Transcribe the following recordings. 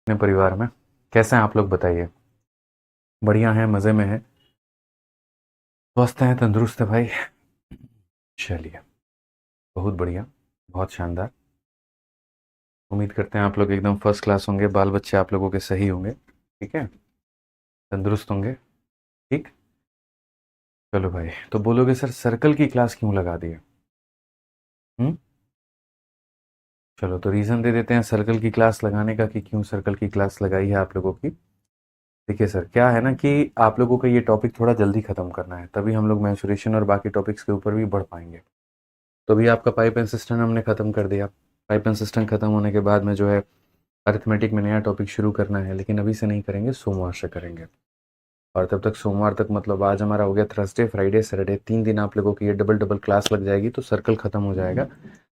अपने परिवार में कैसे हैं आप लोग बताइए। बढ़िया हैं, मज़े में हैं, स्वस्थ हैं, तंदुरुस्त है भाई। चलिए, बहुत बढ़िया, बहुत शानदार। उम्मीद करते हैं आप लोग एकदम फर्स्ट क्लास होंगे, बाल बच्चे आप लोगों के सही होंगे, ठीक है, तंदुरुस्त होंगे। ठीक। चलो भाई, तो बोलोगे सर सर्कल की क्लास क्यों लगा दी है? हम्म। चलो तो रीज़न दे देते हैं सर्कल की क्लास लगाने का कि क्यों सर्कल की क्लास लगाई है आप लोगों की। देखिए सर, क्या है ना कि आप लोगों का ये टॉपिक थोड़ा जल्दी ख़त्म करना है, तभी हम लोग मैंसुरेशन और बाकी टॉपिक्स के ऊपर भी बढ़ पाएंगे। तो अभी आपका पाइप एंड सिस्टम हमने ख़त्म कर दिया। पाइप एंड सिस्टम ख़त्म होने के बाद में जो है अरिथमेटिक में नया टॉपिक शुरू करना है, लेकिन अभी से नहीं करेंगे, सोमवार से करेंगे। और तब तक सोमवार तक मतलब आज हमारा हो गया थर्सडे फ्राइडे सैटरडे, 3 दिन आप लोगों की ये डबल डबल क्लास लग जाएगी, तो सर्कल ख़त्म हो जाएगा।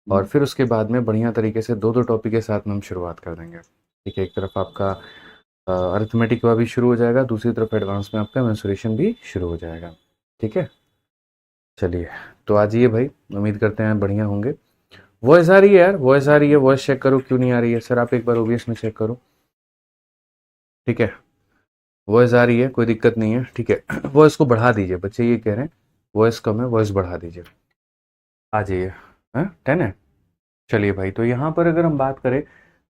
और फिर उसके बाद में बढ़िया तरीके से दो दो टॉपिक के साथ में हम शुरुआत कर देंगे। ठीक है, एक तरफ आपका अरिथमेटिक का भी शुरू हो जाएगा, दूसरी तरफ एडवांस में आपका मेंसुरेशन भी शुरू हो जाएगा। ठीक है, चलिए, तो आ जाइए भाई, उम्मीद करते हैं बढ़िया होंगे। वॉइस आ रही है यार, वॉइस आ रही है, वॉइस चेक करो क्यों नहीं आ रही है सर, आप एक बार ओबीएस में चेक करो। ठीक है, वॉइस आ रही है, कोई दिक्कत नहीं है, ठीक है। वॉइस को बढ़ा दीजिए, बच्चे ये कह रहे हैं वॉइस कम है, वॉइस बढ़ा दीजिए। आ जाइए। हाँ, 10 है। चलिए भाई, तो यहाँ पर अगर हम बात करें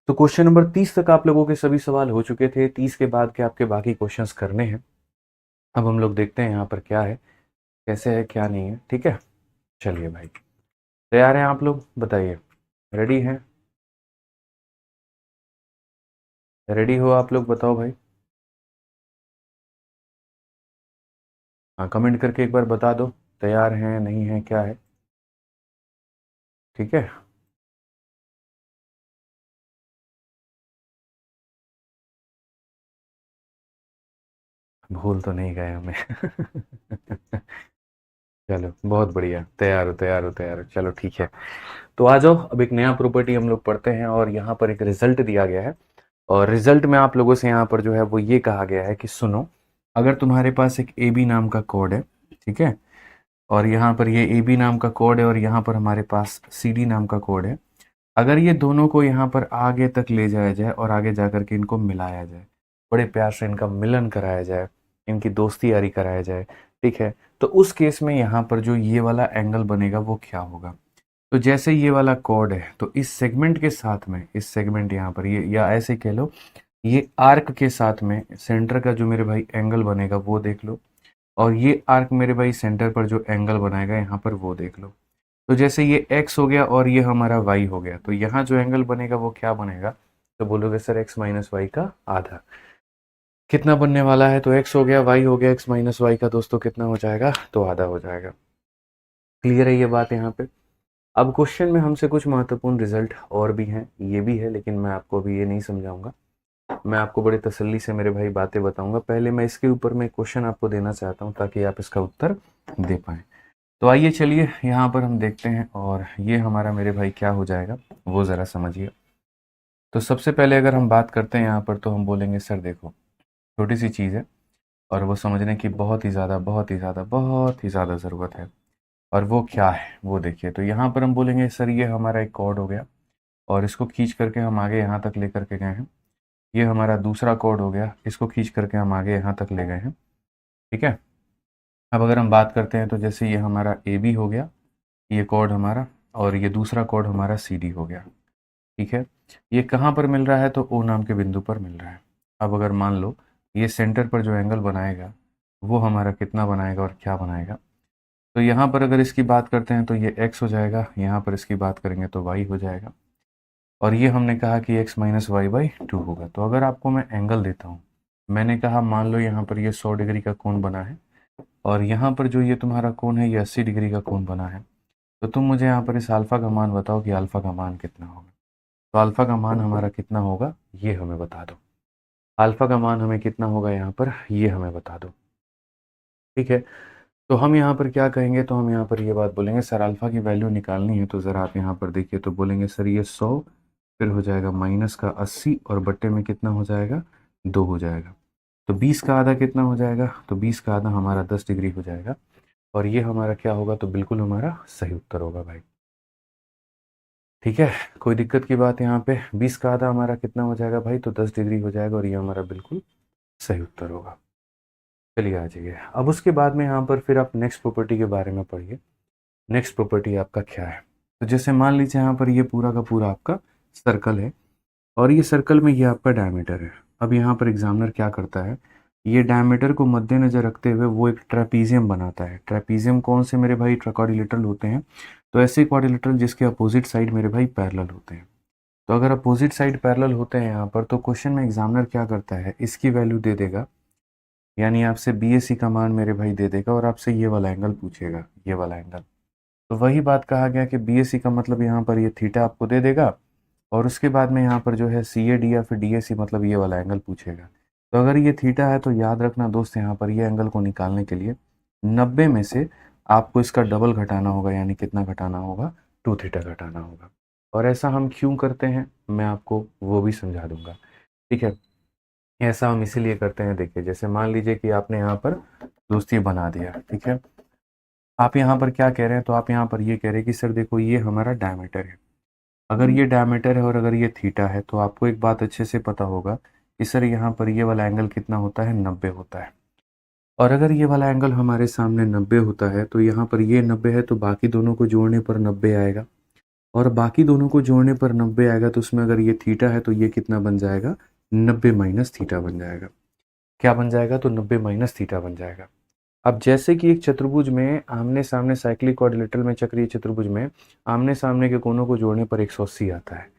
तो क्वेश्चन नंबर 30 तक आप लोगों के सभी सवाल हो चुके थे, 30 के बाद के आपके बाकी क्वेश्चंस करने हैं। अब हम लोग देखते हैं यहाँ पर क्या है, कैसे है, क्या नहीं है। ठीक है, चलिए भाई, तैयार हैं आप लोग, बताइए, रेडी हैं? रेडी हो आप लोग, बताओ भाई। हाँ, कमेंट करके एक बार बता दो, तैयार हैं नहीं हैं क्या है। ठीक है, भूल तो नहीं गए हमें। चलो बहुत बढ़िया, तैयार हो तैयार हो तैयार हो, चलो ठीक है। तो आ जाओ, अब एक नया प्रॉपर्टी हम लोग पढ़ते हैं, और यहाँ पर एक रिजल्ट दिया गया है। और रिजल्ट में आप लोगों से यहाँ पर जो है वो ये कहा गया है कि सुनो, अगर तुम्हारे पास एक ए बी नाम का कोड है, ठीक है, और यहाँ पर ये ए बी नाम का कोड है और यहाँ पर हमारे पास सी डी नाम का कोड है, अगर ये दोनों को यहाँ पर आगे तक ले जाया जाए और आगे जा कर के इनको मिलाया जाए, बड़े प्यार से इनका मिलन कराया जाए, इनकी दोस्ती यारी कराया जाए, ठीक है, तो उस केस में यहाँ पर जो ये वाला एंगल बनेगा वो क्या होगा? तो जैसे ये वाला कॉर्ड है, तो इस सेगमेंट के साथ में, इस सेगमेंट यहाँ पर ये, या ऐसे कह लो, ये आर्क के साथ में सेंटर का जो मेरे भाई एंगल बनेगा वो देख लो, और ये आर्क मेरे भाई सेंटर पर जो एंगल बनाएगा यहाँ पर वो देख लो। तो जैसे ये x हो गया और ये हमारा y हो गया, तो यहाँ जो एंगल बनेगा वो क्या बनेगा? तो बोलोगे सर x माइनस वाई का आधा। कितना बनने वाला है? तो x हो गया, y हो गया, x माइनस वाई का दोस्तों कितना हो जाएगा? तो आधा हो जाएगा। क्लियर है ये बात यहाँ पे? अब क्वेश्चन में हमसे कुछ महत्वपूर्ण रिजल्ट और भी हैं, ये भी है, लेकिन मैं आपको अभी ये नहीं समझाऊंगा। मैं आपको बड़े तसल्ली से मेरे भाई बातें बताऊंगा। पहले मैं इसके ऊपर में क्वेश्चन आपको देना चाहता हूँ ताकि आप इसका उत्तर दे पाएँ। तो आइए चलिए यहाँ पर हम देखते हैं, और ये हमारा मेरे भाई क्या हो जाएगा वो ज़रा समझिए। तो सबसे पहले अगर हम बात करते हैं यहाँ पर, तो हम बोलेंगे सर देखो, छोटी सी चीज़ है और वो समझने की बहुत ही ज़्यादा बहुत ही ज़्यादा बहुत ही ज़्यादा ज़रूरत है। और वो क्या है वो देखिए, तो यहाँ पर हम बोलेंगे सर ये हमारा एक कॉर्ड हो गया, और इसको खींच करके हम आगे यहाँ तक ले करके गए हैं। ये हमारा दूसरा कॉर्ड हो गया, इसको खींच करके हम आगे यहाँ तक ले गए हैं। ठीक है, अब अगर हम बात करते हैं तो जैसे ये हमारा ए बी हो गया, ये कॉर्ड हमारा, और ये दूसरा कॉर्ड हमारा सी डी हो गया। ठीक है, ये कहाँ पर मिल रहा है? तो ओ नाम के बिंदु पर मिल रहा है। अब अगर मान लो ये सेंटर पर जो एंगल बनाएगा वो हमारा कितना बनाएगा और क्या बनाएगा? तो यहाँ पर अगर इसकी बात करते हैं तो ये x हो जाएगा, यहाँ पर इसकी बात करेंगे तो y हो जाएगा, और ये हमने कहा कि x minus y by two होगा। तो अगर आपको मैं एंगल देता हूँ, मैंने कहा मान लो यहाँ पर ये 100 डिग्री का कोण बना है, और यहाँ पर जो ये तुम्हारा कोण है ये 80 डिग्री का कोण बना है। तो तुम मुझे यहाँ पर इस अल्फ़ा का मान बताओ कि अल्फ़ा का मान कितना होगा? तो अल्फ़ा का मान हमारा कितना होगा ये हमें बता दो। अल्फ़ा का मान हमें कितना होगा यहाँ पर, ये हमें बता दो। ठीक है, तो हम यहाँ पर क्या कहेंगे, तो हम यहाँ पर ये बात बोलेंगे सर अल्फ़ा की वैल्यू निकालनी है, तो ज़रा आप यहाँ पर देखिए, तो बोलेंगे सर ये 100, फिर हो जाएगा माइनस का 80, और बट्टे में कितना हो जाएगा? 2 हो जाएगा। तो 20 का आधा कितना हो जाएगा? तो 20 का आधा हमारा 10 डिग्री हो जाएगा, और ये हमारा क्या होगा? तो बिल्कुल हमारा सही उत्तर होगा भाई। ठीक है, कोई दिक्कत की बात यहाँ पे 20 का आधा हमारा कितना हो जाएगा भाई, तो 10 डिग्री हो जाएगा और ये हमारा बिल्कुल सही उत्तर होगा। चलिए आ जाइए, अब उसके बाद में यहाँ पर फिर आप नेक्स्ट प्रॉपर्टी के बारे में पढ़िए। नेक्स्ट प्रॉपर्टी आपका क्या है, तो जैसे मान लीजिए यहाँ पर ये पूरा का पूरा आपका सर्कल है और ये सर्कल में ये आपका डायमीटर है। अब यहाँ पर एग्जामिनर क्या करता है, ये डायमीटर को मद्देनजर रखते हुए वो एक ट्रेपीजियम बनाता है। ट्रेपीजियम कौन से मेरे भाई, क्वाड्रिलेटरल होते हैं। तो ऐसे क्वाड्रिलेटरल जिसके अपोजिट साइड मेरे भाई पैरेलल होते हैं। तो अगर अपोजिट साइड पैरेलल होते हैं यहाँ पर, तो क्वेश्चन में एग्जामिनर क्या करता है, इसकी वैल्यू दे देगा, यानी आपसे BAC का मान मेरे भाई दे देगा और आपसे ये वाला एंगल पूछेगा, ये वाला एंगल। तो वही बात कहा गया कि BAC का मतलब यहाँ पर ये थीटा आपको दे देगा और उसके बाद में यहाँ पर जो है CAD या फिर DAC मतलब ये वाला एंगल पूछेगा। तो अगर ये थीटा है तो याद रखना दोस्त, यहाँ पर ये एंगल को निकालने के लिए 90 में से आपको इसका डबल घटाना होगा, यानी कितना घटाना होगा, 2 थीटा घटाना होगा। और ऐसा हम क्यों करते हैं मैं आपको वो भी समझा दूंगा। ठीक है, ऐसा हम इसीलिए करते हैं, देखिए जैसे मान लीजिए कि आपने यहाँ पर दोस्ती बना दिया, ठीक है, आप यहाँ पर क्या कह रहे हैं, तो आप यहाँ पर ये कह रहे हैं कि सर देखो ये हमारा डायमीटर है। अगर ये डायमीटर है और अगर ये थीटा है तो आपको एक बात अच्छे से पता होगा कि सर यहाँ पर ये वाला एंगल कितना होता है, 90 होता है। और अगर ये वाला एंगल हमारे सामने 90 होता है तो यहाँ पर ये 90 है तो बाकी दोनों को जोड़ने पर 90 आएगा, और बाकी दोनों को जोड़ने पर 90 आएगा तो उसमें अगर ये थीटा है तो ये कितना बन जाएगा, 90 माइनस थीटा बन जाएगा। क्या बन जाएगा, तो 90 माइनस थीटा बन जाएगा। अब जैसे कि एक चतुर्भुज में आमने सामने, साइक्लिक क्वाड्रिलेटरल में, चक्रीय चतुर्भुज में आमने सामने के कोनों को जोड़ने पर 180 आता है।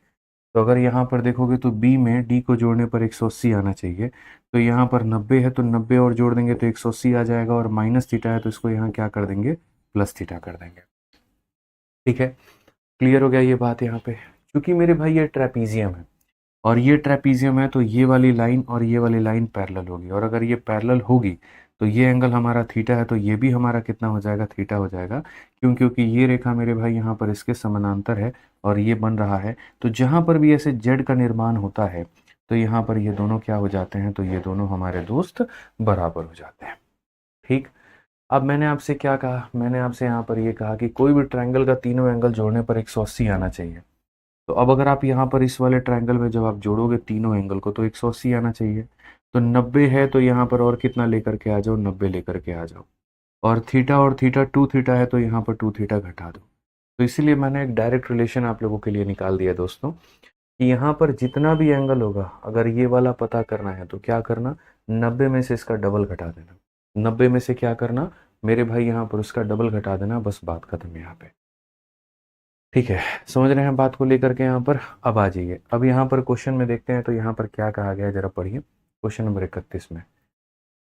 तो अगर यहाँ पर देखोगे तो B में D को जोड़ने पर 180 आना चाहिए। तो यहाँ पर 90 है तो 90 और जोड़ देंगे तो 180 आ जाएगा, और माइनस थीटा है तो इसको यहाँ क्या कर देंगे, प्लस थीटा कर देंगे। ठीक है, क्लियर हो गया ये बात यहाँ पे। क्योंकि मेरे भाई ये ट्रेपीजियम है और ये ट्रेपीजियम है तो ये वाली लाइन और ये वाली लाइन पैरेलल होगी, और अगर ये पैरेलल होगी तो ये एंगल हमारा थीटा है तो ये भी हमारा कितना हो जाएगा, थीटा हो जाएगा। क्यों, क्योंकि ये रेखा मेरे भाई यहाँ पर इसके समानांतर है और ये बन रहा है। तो जहाँ पर भी ऐसे जेड का निर्माण होता है तो यहाँ पर ये दोनों क्या हो जाते हैं, तो ये दोनों हमारे दोस्त बराबर हो जाते हैं। ठीक, अब मैंने आपसे क्या कहा, मैंने आपसे यहाँ पर ये कहा कि कोई भी ट्रायंगल का तीनों एंगल जोड़ने पर 180 आना चाहिए। तो अब अगर आप यहाँ पर इस वाले ट्रायंगल में जब आप जोड़ोगे तीनों एंगल को तो 180 आना चाहिए। तो 90 है तो यहाँ पर और कितना लेकर के आ जाओ, 90 लेकर के आ जाओ। और थीटा 2 थीटा है तो यहाँ पर 2 थीटा घटा दो। तो इसीलिए मैंने एक डायरेक्ट रिलेशन आप लोगों के लिए निकाल दिया दोस्तों, कि यहाँ पर जितना भी एंगल होगा अगर ये वाला पता करना है तो क्या करना, 90 में से इसका डबल घटा देना। 90 में से क्या करना मेरे भाई, यहाँ पर उसका डबल घटा देना, बस बात खत्म यहाँ पे। ठीक है, समझ रहे हैं बात को लेकर के यहाँ पर। अब आ जाइए, अब यहाँ पर क्वेश्चन में देखते हैं तो यहाँ पर क्या कहा गया है, जरा पढ़िए क्वेश्चन नंबर 31 में।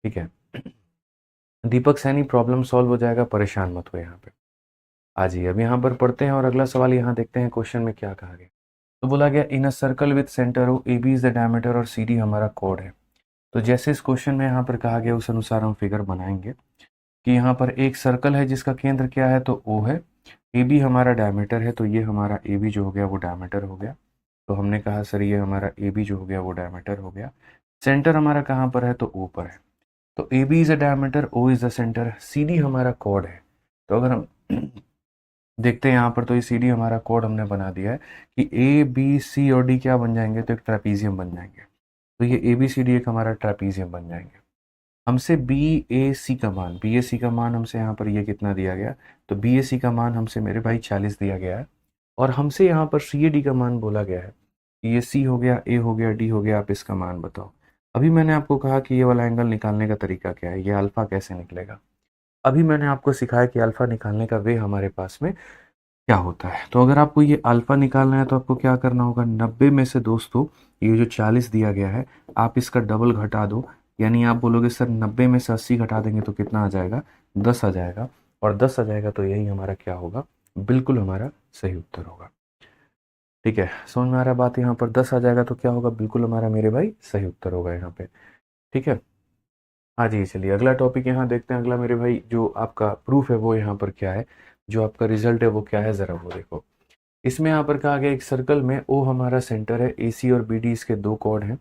ठीक है, दीपक सैनी प्रॉब्लम सॉल्व हो जाएगा, परेशान मत हो यहाँ पे। आ जाइए, अब यहाँ पर पढ़ते हैं और अगला सवाल यहाँ देखते हैं क्वेश्चन में क्या कहा गया। तो बोला गया इन अ सर्कल विद सेंटर हो, AB इज द डायमीटर और CD हमारा कोड है। तो जैसे इस क्वेश्चन में यहाँ पर कहा गया उस अनुसार हम फिगर बनाएंगे कि यहाँ पर एक सर्कल है जिसका केंद्र क्या है, तो O है। AB हमारा डायमीटर है तो ये हमारा AB जो हो गया वो डायमीटर हो गया। तो हमने कहा सर ये हमारा AB जो हो गया वो डायमीटर हो गया। सेंटर हमारा कहाँ पर है, तो O पर है। तो AB is a diameter, O is the centre, CD हमारा कॉर्ड है। तो अगर हम देखते हैं यहाँ पर, तो ये CD हमारा कॉर्ड हमने बना दिया है कि A B C और D क्या बन जाएंगे, तो एक ट्रेपीजियम बन जाएंगे। तो ये ABCD एक हमारा ट्रेपीजियम बन जाएंगे। हमसे BAC का मान हमसे यहाँ पर ये कितना दिया गया, तो BAC का मान हमसे मेरे भाई 40 दिया गया है। और हमसे यहाँ पर CAD का मान बोला गया है, ये C हो गया, A हो गया, D हो गया, आप इसका मान बताओ। अभी मैंने आपको कहा कि ये वाला एंगल निकालने का तरीका क्या है, ये अल्फा कैसे निकलेगा। अभी मैंने आपको सिखाया कि अल्फा निकालने का वे हमारे पास में क्या होता है। तो अगर आपको ये अल्फा निकालना है तो आपको क्या करना होगा, 90 में से दोस्तों ये जो 40 दिया गया है आप इसका डबल घटा दो। यानी आप बोलोगे सर 90 में से 80 घटा देंगे तो कितना आ जाएगा, 10 आ जाएगा। और 10 आ जाएगा तो यही हमारा क्या होगा, बिल्कुल हमारा सही उत्तर होगा। ठीक है, समझ में आ रहा है बात, यहाँ पर 10 आ जाएगा तो क्या होगा, बिल्कुल हमारा मेरे भाई सही उत्तर होगा यहाँ पे। ठीक है, हाँ जी, चलिए अगला टॉपिक यहाँ देखते हैं। अगला मेरे भाई जो आपका प्रूफ है वो यहाँ पर क्या है, जो आपका रिजल्ट है वो क्या है, ज़रा वो देखो। इसमें यहाँ पर कहा गया एक सर्कल में O हमारा सेंटर है, AC और BD इसके दो कॉर्ड हैं।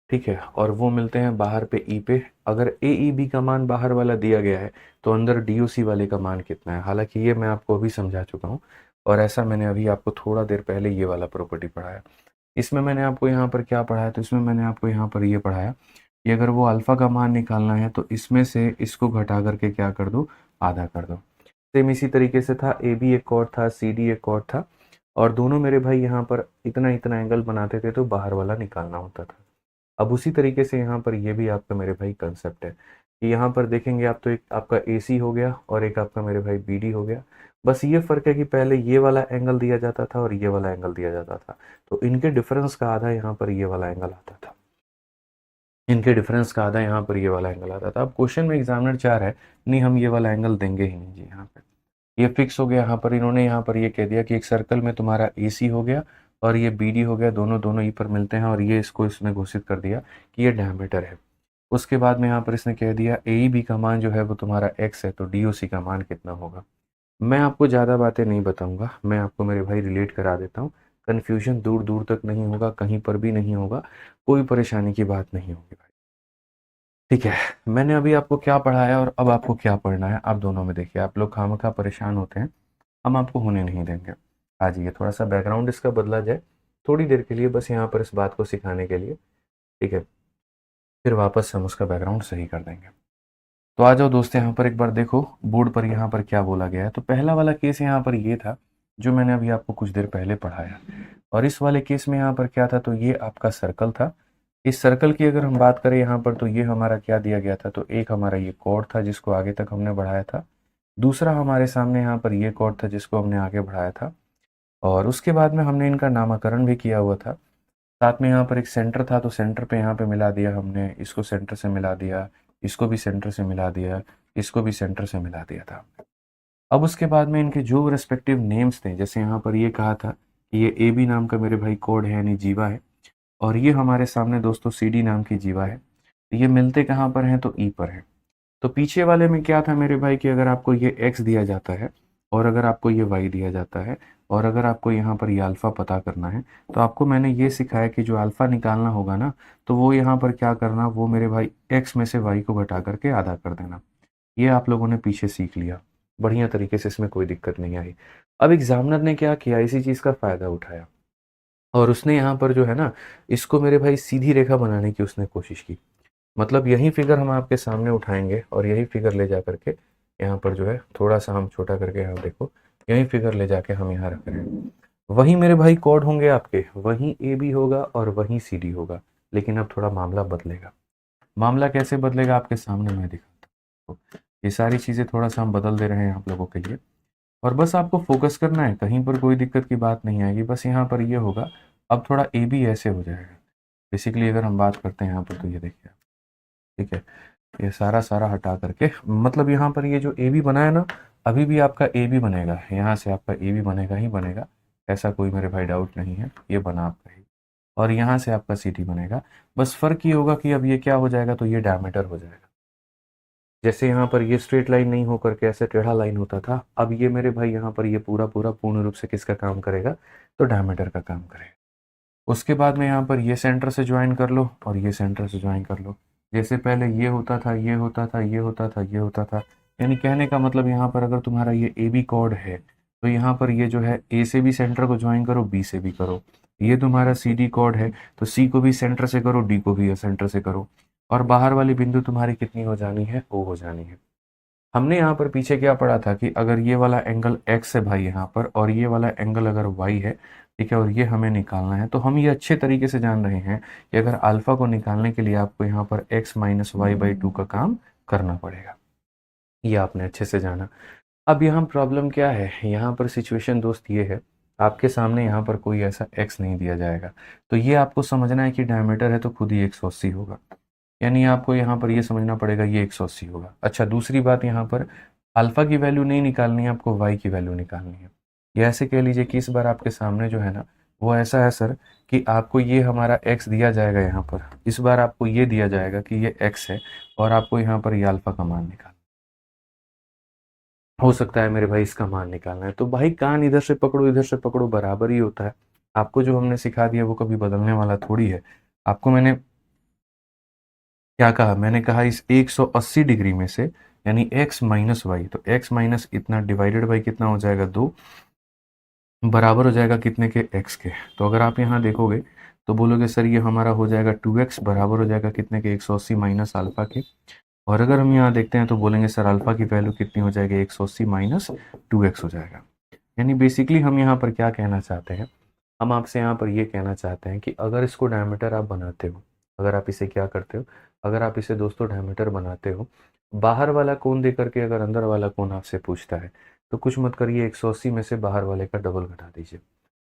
ठीक है, और वो मिलते हैं बाहर पे E पे। अगर AEB का मान बाहर वाला दिया गया है तो अंदर DOC वाले का मान कितना है। हालांकि ये मैं आपको अभी समझा चुका हूँ, और ऐसा मैंने अभी आपको थोड़ा देर पहले ये वाला प्रॉपर्टी पढ़ाया। इसमें मैंने आपको यहाँ पर क्या पढ़ाया, तो इसमें मैंने आपको यहाँ पर ये पढ़ाया कि अगर वो अल्फ़ा का मान निकालना है तो इसमें से इसको घटा करके क्या कर दो, आधा कर दो। सेम इसी तरीके से था, ए बी एक कॉर्ड था, सी डी एक कॉर्ड था, और दोनों मेरे भाई यहाँ पर इतना इतना एंगल बनाते थे तो बाहर वाला निकालना होता था। अब उसी तरीके से यहाँ पर ये भी आपका मेरे भाई कंसेप्ट है कि यहाँ पर देखेंगे आप, तो एक आपका ए सी हो गया और एक आपका मेरे भाई बी डी हो गया। बस ये फ़र्क है कि पहले ये वाला एंगल दिया जाता था और ये वाला एंगल दिया जाता था, तो इनके डिफरेंस का आधा यहाँ पर ये वाला एंगल आता था, इनके डिफरेंस का आधा यहाँ पर ये वाला एंगल आता था। अब क्वेश्चन में एग्जामिनर चाह रहा है, नहीं हम ये वाला एंगल देंगे ही नहीं जी, यहाँ पे ये फिक्स हो गया। यहाँ पर इन्होंने यहाँ पर ये कह दिया कि एक सर्कल में तुम्हारा ए सी हो गया और ये बी डी हो गया, दोनों दोनों ई पर मिलते हैं, और ये इसको इसने घोषित कर दिया कि ये डायमीटर है। उसके बाद में यहाँ पर इसने कह दिया ए ई बी का मान जो है वो तुम्हारा एक्स है, तो डी ओ सी का मान कितना होगा। मैं आपको ज़्यादा बातें नहीं बताऊंगा, मैं आपको मेरे भाई रिलेट करा देता हूँ। कन्फ्यूजन दूर दूर तक नहीं होगा, कहीं पर भी नहीं होगा, कोई परेशानी की बात नहीं होगी भाई। ठीक है, मैंने अभी आपको क्या पढ़ाया और अब आपको क्या पढ़ना है, आप दोनों में देखिए। आप लोग खामखा परेशान होते हैं, हम आपको होने नहीं देंगे। आ जाइए, थोड़ा सा बैकग्राउंड इसका बदला जाए थोड़ी देर के लिए, बस यहाँ पर इस बात को सिखाने के लिए, ठीक है। फिर वापस से हम उसका बैकग्राउंड सही कर देंगे। तो आ जाओ दोस्त, यहाँ पर एक बार देखो बोर्ड पर यहाँ पर क्या बोला गया है। तो पहला वाला केस यहाँ पर ये था जो मैंने अभी आपको कुछ देर पहले पढ़ाया, और इस वाले केस में यहाँ पर क्या था, तो ये आपका सर्कल था। इस सर्कल की अगर हम बात करें यहाँ पर, तो ये हमारा क्या दिया गया था, तो एक हमारा ये कॉर्ड था जिसको आगे तक हमने बढ़ाया था, दूसरा हमारे सामने यहाँ पर ये कॉर्ड था जिसको हमने आगे बढ़ाया था, और उसके बाद में हमने इनका नामकरण भी किया हुआ था। साथ में यहाँ पर एक सेंटर था, तो सेंटर पे यहाँ पे मिला दिया हमने, इसको सेंटर से मिला दिया, इसको भी सेंटर से मिला दिया, इसको भी सेंटर से मिला दिया था। अब उसके बाद में इनके जो रेस्पेक्टिव नेम्स थे, जैसे यहाँ पर ये कहा था कि ये ए बी नाम का मेरे भाई कोड है यानी जीवा है, और ये हमारे सामने दोस्तों सी डी नाम की जीवा है। तो ये मिलते कहाँ पर हैं, तो ई पर है। तो पीछे वाले में क्या था मेरे भाई कि अगर आपको ये x दिया जाता है और अगर आपको ये y दिया जाता है और अगर आपको यहाँ पर ये अल्फ़ा पता करना है, तो आपको मैंने ये सिखाया कि जो अल्फ़ा निकालना होगा ना, तो वो यहाँ पर क्या करना, वो मेरे भाई x में से y को घटा करके आधा कर देना। ये आप लोगों ने पीछे सीख लिया बढ़िया तरीके से, इसमें कोई दिक्कत नहीं आई। अब एग्जामिनर ने क्या किया, इसी चीज़ का फ़ायदा उठाया और उसने यहाँ पर जो है ना, इसको मेरे भाई सीधी रेखा बनाने की उसने कोशिश की। मतलब यही फिगर हम आपके सामने उठाएंगे और यही फिगर ले जा करके यहाँ पर जो है थोड़ा सा हम छोटा करके, यहाँ देखो, यही फिगर ले जाके हम यहाँ रख रहे हैं। वही मेरे भाई कोड होंगे आपके, वही ए बी होगा और वही सी डी होगा, लेकिन अब थोड़ा मामला बदलेगा। मामला कैसे बदलेगा आपके सामने मैं दिखाता हूँ। तो ये सारी चीज़ें थोड़ा सा हम बदल दे रहे हैं आप लोगों के लिए, और बस आपको फोकस करना है, कहीं पर कोई दिक्कत की बात नहीं आएगी। बस यहाँ पर ये होगा, अब थोड़ा ए बी ऐसे हो जाएगा। बेसिकली अगर हम बात करते हैं यहाँ पर, तो ये देखिए, ठीक है, ये सारा सारा हटा करके, मतलब यहाँ पर ये जो ए बी बना है ना, अभी भी आपका ए बी बनेगा, यहाँ से आपका ए बी बनेगा ही बनेगा, ऐसा कोई मेरे भाई डाउट नहीं है, ये बना आपका ही, और यहाँ से आपका सी टी बनेगा। बस फर्क ये होगा कि अब ये क्या हो जाएगा, तो ये डायमीटर हो जाएगा। जैसे यहाँ पर ये स्ट्रेट लाइन नहीं हो करके ऐसे टेढ़ा लाइन होता था, अब ये मेरे भाई यहाँ पर ये पूरा पूरा पूर्ण रूप से किसका काम करेगा, तो डायमीटर का काम करेगा। उसके बाद में यहाँ पर ये सेंटर से ज्वाइन कर लो और ये सेंटर से ज्वाइन कर लो। जैसे पहले ये होता था, ये होता था, ये होता था, ये होता था, यानी कहने का मतलब यहाँ पर अगर तुम्हारा ये ए बी कॉर्ड है, तो यहाँ पर ये जो है ए से भी सेंटर को ज्वाइन करो, बी से भी करो। ये तुम्हारा सी डी कॉर्ड है, तो सी को भी सेंटर से करो, डी को भी सेंटर से करो, और बाहर वाली बिंदु तुम्हारी कितनी हो जानी है, ओ हो जानी है। हमने यहाँ पर पीछे क्या पढ़ा था कि अगर ये वाला एंगल x है भाई यहाँ पर, और ये वाला एंगल अगर y है, ठीक है, और ये हमें निकालना है, तो हम ये अच्छे तरीके से जान रहे हैं कि अगर अल्फा को निकालने के लिए आपको यहाँ पर x माइनस वाई बाई 2 का काम करना पड़ेगा। ये आपने अच्छे से जाना। अब यहाँ प्रॉब्लम क्या है, यहाँ पर सिचुएशन दोस्त ये है, आपके सामने यहाँ पर कोई ऐसा x नहीं दिया जाएगा, तो ये आपको समझना है कि डायमीटर है तो खुद ही 180 होगा, यानी आपको यहाँ पर ये समझना पड़ेगा ये 180 होगा। अच्छा, दूसरी बात, यहाँ पर अल्फ़ा की वैल्यू नहीं निकालनी है, आपको वाई की वैल्यू निकालनी है। ये ऐसे कह लीजिए कि इस बार आपके सामने जो है ना, वो ऐसा है सर कि आपको ये हमारा x दिया जाएगा, यहाँ पर इस बार आपको ये दिया जाएगा कि ये x है, और आपको यहाँ पर ये अल्फ़ा का मान निकालना हो सकता है मेरे भाई, इसका मान निकालना है। तो भाई कान इधर से पकड़ो इधर से पकड़ो, बराबर ही होता है। आपको जो हमने सिखा दिया वो कभी बदलने वाला थोड़ी है। आपको मैंने क्या कहा, मैंने कहा इस 180 डिग्री में से, यानी x माइनस वाई, तो x माइनस इतना डिवाइडेड बाई कितना हो जाएगा, 2, बराबर हो जाएगा कितने के, x के। तो अगर आप यहाँ देखोगे तो बोलोगे सर ये हमारा हो जाएगा 2x बराबर हो जाएगा कितने के, 180 माइनस अल्फ़ा के। और अगर हम यहाँ देखते हैं तो बोलेंगे सर अल्फ़ा की वैल्यू कितनी हो जाएगी, 180 माइनस 2x हो जाएगा। यानी बेसिकली हम यहाँ पर क्या कहना चाहते हैं, हम आपसे यहाँ पर ये कहना चाहते हैं कि अगर इसको डायमीटर आप बनाते हो, अगर आप इसे क्या करते हो, अगर आप इसे दोस्तों डायमीटर बनाते हो, बाहर वाला कोण दे करके अगर अंदर वाला कोण आपसे पूछता है तो कुछ मत करिए, 180 में से बाहर वाले का डबल घटा दीजिए।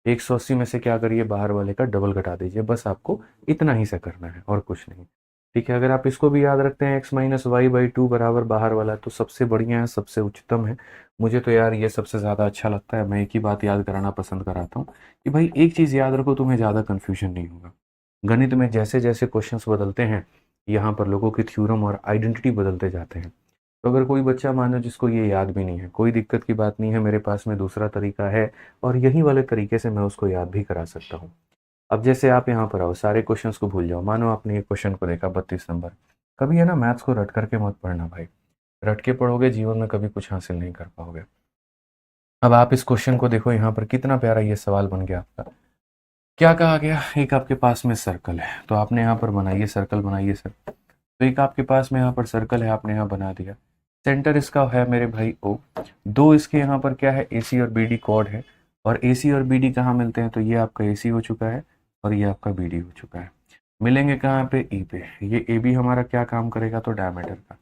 180 में से क्या करिए, बाहर वाले का डबल घटा दीजिए। बस आपको इतना ही से करना है और कुछ नहीं। ठीक है, अगर आप इसको भी याद रखते हैं x minus y by two बराबर बाहर वाला, तो सबसे बढ़िया है, सबसे उच्चतम है। मुझे तो यार ये सबसे ज़्यादा अच्छा लगता है। मैं एक ही बात याद कराना पसंद कराता हूँ कि भाई एक चीज़ याद रखो, तुम्हें ज़्यादा कन्फ्यूजन नहीं होगा। गणित में जैसे जैसे क्वेश्चंस बदलते हैं, यहाँ पर लोगों की थ्योरम और आइडेंटिटी बदलते जाते हैं। तो अगर कोई बच्चा मानो जिसको ये याद भी नहीं है, कोई दिक्कत की बात नहीं है, मेरे पास में दूसरा तरीका है और यही वाले तरीके से मैं उसको याद भी करा सकता हूँ। अब जैसे आप यहाँ पर आओ, सारे क्वेश्चंस को भूल जाओ। मानो आपने एक क्वेश्चन को देखा 32 नंबर, कभी है ना मैथ्स को रट करके मत पढ़ना भाई। रट के पढ़ोगे जीवन में कभी कुछ हासिल नहीं कर पाओगे। अब आप इस क्वेश्चन को देखो, यहाँ पर कितना प्यारा ये सवाल बन गया आपका। क्या कहा गया, एक आपके पास में सर्कल है तो आपने यहाँ पर बनाइए सर्कल, बनाइए सर। तो एक आपके पास में यहाँ पर सर्कल है, आपने यहाँ बना दिया। सेंटर इसका है मेरे भाई ओ। दो इसके यहाँ पर क्या है, AC और BD कॉर्ड है। और AC और BD कहाँ मिलते हैं, तो ये आपका AC हो चुका है और ये आपका BD हो चुका है। मिलेंगे कहाँ पे, E पे। ये AB हमारा क्या काम करेगा, तो डायमीटर का।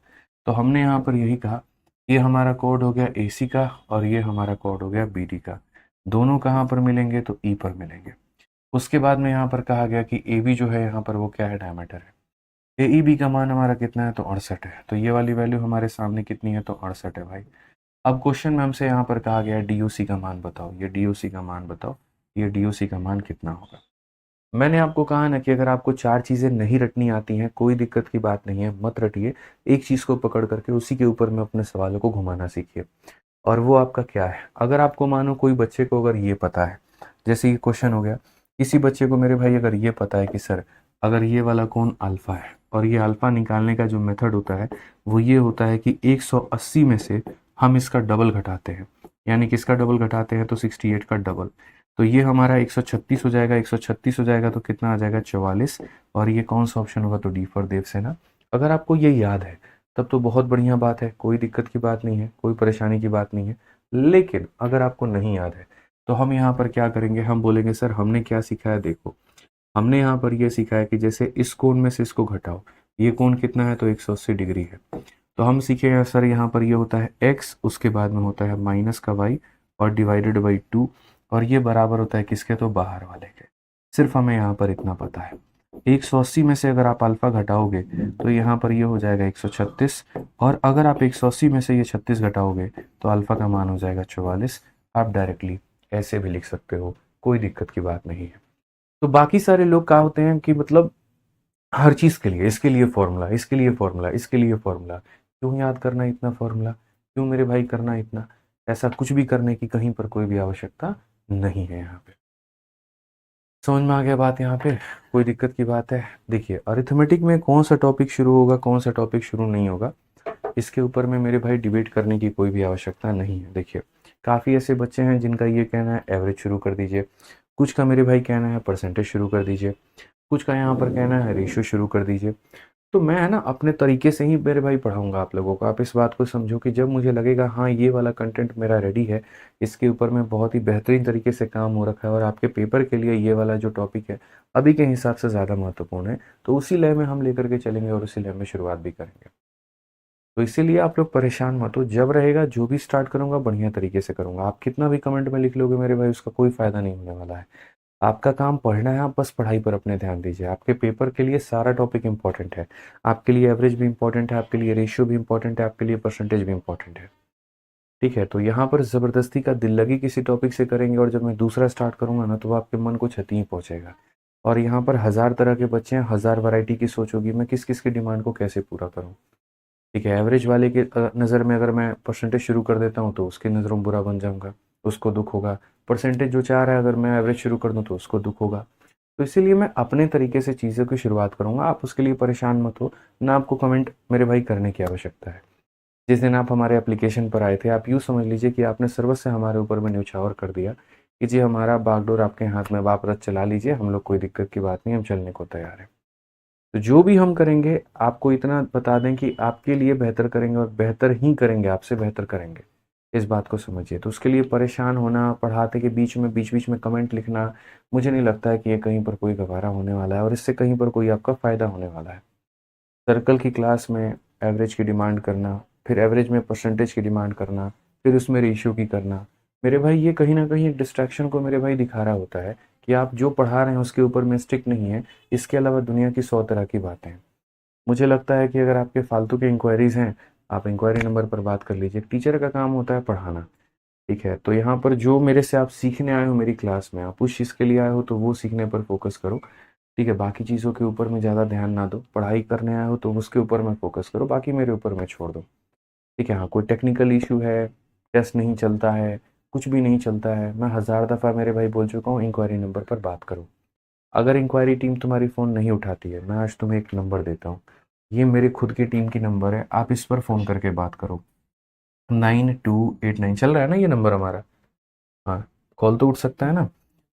तो हमने यहाँ पर यही कहा, ये हमारा कॉर्ड हो गया AC का और ये हमारा कॉर्ड हो गया BD का। दोनों कहाँ पर मिलेंगे, तो E पर मिलेंगे। उसके बाद में यहाँ पर कहा गया कि AB जो है यहाँ पर वो क्या है, डायमीटर है। AEB का मान हमारा कितना है, तो 68 है। तो ये वाली वैल्यू हमारे सामने कितनी है, तो 68 है भाई। अब क्वेश्चन में हमसे यहाँ पर कहा गया है DOC का मान बताओ, ये DOC का मान बताओ, ये DOC का मान कितना होगा। मैंने आपको कहा ना कि अगर आपको चार चीज़ें नहीं रटनी आती हैं, कोई दिक्कत की बात नहीं है, मत रटिए। एक चीज़ को पकड़ करके उसी के ऊपर में अपने सवालों को घुमाना सीखिए। और वो आपका क्या है, अगर आपको मानो कोई बच्चे को अगर ये पता है, जैसे ये क्वेश्चन हो गया, किसी बच्चे को मेरे भाई अगर ये पता है कि सर अगर ये वाला कोण अल्फ़ा है और ये अल्फ़ा निकालने का जो मेथड होता है वो ये होता है कि 180 में से हम इसका डबल घटाते हैं। यानी किसका डबल घटाते हैं, तो 68 का डबल। तो ये हमारा 136 हो जाएगा, 136 हो जाएगा तो कितना आ जाएगा, 44। और ये कौन सा ऑप्शन होगा, तो डी फॉर देवसेना। अगर आपको ये याद है तब तो बहुत बढ़िया बात है, कोई दिक्कत की बात नहीं है, कोई परेशानी की बात नहीं है। लेकिन अगर आपको नहीं याद है तो हम यहाँ पर क्या करेंगे, हम बोलेंगे सर हमने क्या सीखा है, देखो हमने यहाँ पर ये सीखा है कि जैसे इस कोण में से इसको घटाओ, ये कोण कितना है, तो 180 डिग्री है। तो हम सीखे हैं सर यहाँ पर ये होता है x, उसके बाद में होता है माइनस का y और डिवाइडेड बाई 2। और ये बराबर होता है किसके, तो बाहर वाले के। सिर्फ हमें यहाँ पर इतना पता है। 180 में से अगर आप अल्फा घटाओगे तो यहाँ पर ये हो जाएगा 136। और अगर आप 180 में से ये 36 घटाओगे तो अल्फा का मान हो जाएगा 44। आप डायरेक्टली ऐसे भी लिख सकते हो, कोई दिक्कत की बात नहीं है। तो बाकी सारे लोग क्या होते हैं कि मतलब हर चीज़ के लिए, इसके लिए फॉर्मूला, इसके लिए फॉर्मूला, इसके लिए फॉर्मूला, क्यों याद करना इतना फॉर्मूला, क्यों मेरे भाई करना इतना, ऐसा कुछ भी करने की कहीं पर कोई भी आवश्यकता नहीं है। यहाँ पे समझ में आ गया बात, यहाँ पे कोई दिक्कत की बात है। देखिए अरिथमेटिक में कौन सा टॉपिक शुरू होगा, कौन सा टॉपिक शुरू नहीं होगा, इसके ऊपर में मेरे भाई डिबेट करने की कोई भी आवश्यकता नहीं है। देखिए काफ़ी ऐसे बच्चे हैं जिनका ये कहना है एवरेज शुरू कर दीजिए, कुछ का मेरे भाई कहना है परसेंटेज शुरू कर दीजिए, कुछ का यहाँ पर कहना है रेशियो शुरू कर दीजिए। तो मैं है ना अपने तरीके से ही मेरे भाई पढ़ाऊंगा आप लोगों को। आप इस बात को समझो कि जब मुझे लगेगा हाँ ये वाला कंटेंट मेरा रेडी है, इसके ऊपर में बहुत ही बेहतरीन तरीके से काम हो रखा है और आपके पेपर के लिए ये वाला जो टॉपिक है अभी के हिसाब से ज़्यादा महत्वपूर्ण है, तो उसी लय में हम लेकर के चलेंगे और उसी लय में शुरुआत भी करेंगे। तो इसीलिए आप लोग परेशान मत हो, जब रहेगा जो भी स्टार्ट करूंगा बढ़िया तरीके से करूंगा। आप कितना भी कमेंट में लिख लोगे मेरे भाई उसका कोई फ़ायदा नहीं होने वाला है। आपका काम पढ़ना है, आप बस पढ़ाई पर अपने ध्यान दीजिए। आपके पेपर के लिए सारा टॉपिक इंपॉर्टेंट है, आपके लिए एवरेज भी इंपॉर्टेंट है, आपके लिए रेशियो भी इंपॉर्टेंट है, आपके लिए परसेंटेज भी इंपॉर्टेंट है। ठीक है, तो यहाँ पर ज़बरदस्ती का दिल लगी किसी टॉपिक से करेंगे और जब मैं दूसरा स्टार्ट करूँगा ना तो वो आपके मन को क्षति ही पहुँचेगा। और यहाँ पर 1000 तरह के बच्चे हैं, 1000 वैरायटी की सोच होगी, मैं किस किस की डिमांड को कैसे पूरा करूँ। ठीक है, एवरेज वाले के नज़र में अगर मैं परसेंटेज शुरू कर देता हूँ तो उसकी नज़रों में बुरा बन जाऊँगा, उसको दुख होगा। परसेंटेज जो चाह रहा है अगर मैं एवरेज शुरू कर दूँ तो उसको दुख होगा। तो इसीलिए मैं अपने तरीके से चीज़ों की शुरुआत करूँगा, आप उसके लिए परेशान मत हो। ना आपको कमेंट मेरे भाई करने की आवश्यकता है। जिस दिन आप हमारे एप्लीकेशन पर आए थे, आप यूँ समझ लीजिए कि आपने सर्वस्व हमारे ऊपर में न्यौछावर कर दिया कि जी हमारा बागडोर आपके हाथ में, आप रथ चला लीजिए, हम लोग कोई दिक्कत की बात नहीं, हम चलने को तैयार हैं। तो जो भी हम करेंगे आपको इतना बता दें कि आपके लिए बेहतर करेंगे और बेहतर ही करेंगे, आपसे बेहतर करेंगे, इस बात को समझिए। तो उसके लिए परेशान होना, पढ़ाते के बीच बीच में कमेंट लिखना, मुझे नहीं लगता है कि ये कहीं पर कोई गवारा होने वाला है और इससे कहीं पर कोई आपका फ़ायदा होने वाला है। सर्कल की क्लास में एवरेज की डिमांड करना, फिर एवरेज में परसेंटेज की डिमांड करना, फिर उसमें रेशियो की करना, मेरे भाई ये कहीं ना कहीं एक डिस्ट्रैक्शन को मेरे भाई दिखा रहा होता है कि आप जो पढ़ा रहे हैं उसके ऊपर में स्टिक नहीं है। इसके अलावा दुनिया की 100 तरह की बातें हैं। मुझे लगता है कि अगर आपके फालतू के इंक्वायरीज हैं, आप इंक्वायरी नंबर पर बात कर लीजिए। टीचर का काम होता है पढ़ाना, ठीक है। तो यहाँ पर जो मेरे से आप सीखने आए हो मेरी क्लास में, आप उस चीज़ के लिए आए हो तो वो सीखने पर फोकस करो, ठीक है। बाकी चीज़ों के ऊपर में ज़्यादा ध्यान ना दो। पढ़ाई करने आए हो तो उसके ऊपर में फोकस करो, बाकी मेरे ऊपर में छोड़ दो, ठीक है। हाँ, कोई टेक्निकल इशू है, टेस्ट नहीं चलता है, कुछ भी नहीं चलता है, मैं 1000 दफ़ा मेरे भाई बोल चुका हूँ, इंक्वायरी नंबर पर बात करो। अगर इंक्वायरी टीम तुम्हारी फ़ोन नहीं उठाती है, मैं आज तुम्हें एक नंबर देता हूँ, ये मेरी खुद की टीम की नंबर है, आप इस पर फ़ोन करके बात करो। 9289 चल रहा है ना ये नंबर हमारा? हाँ, कॉल तो उठ सकता है ना?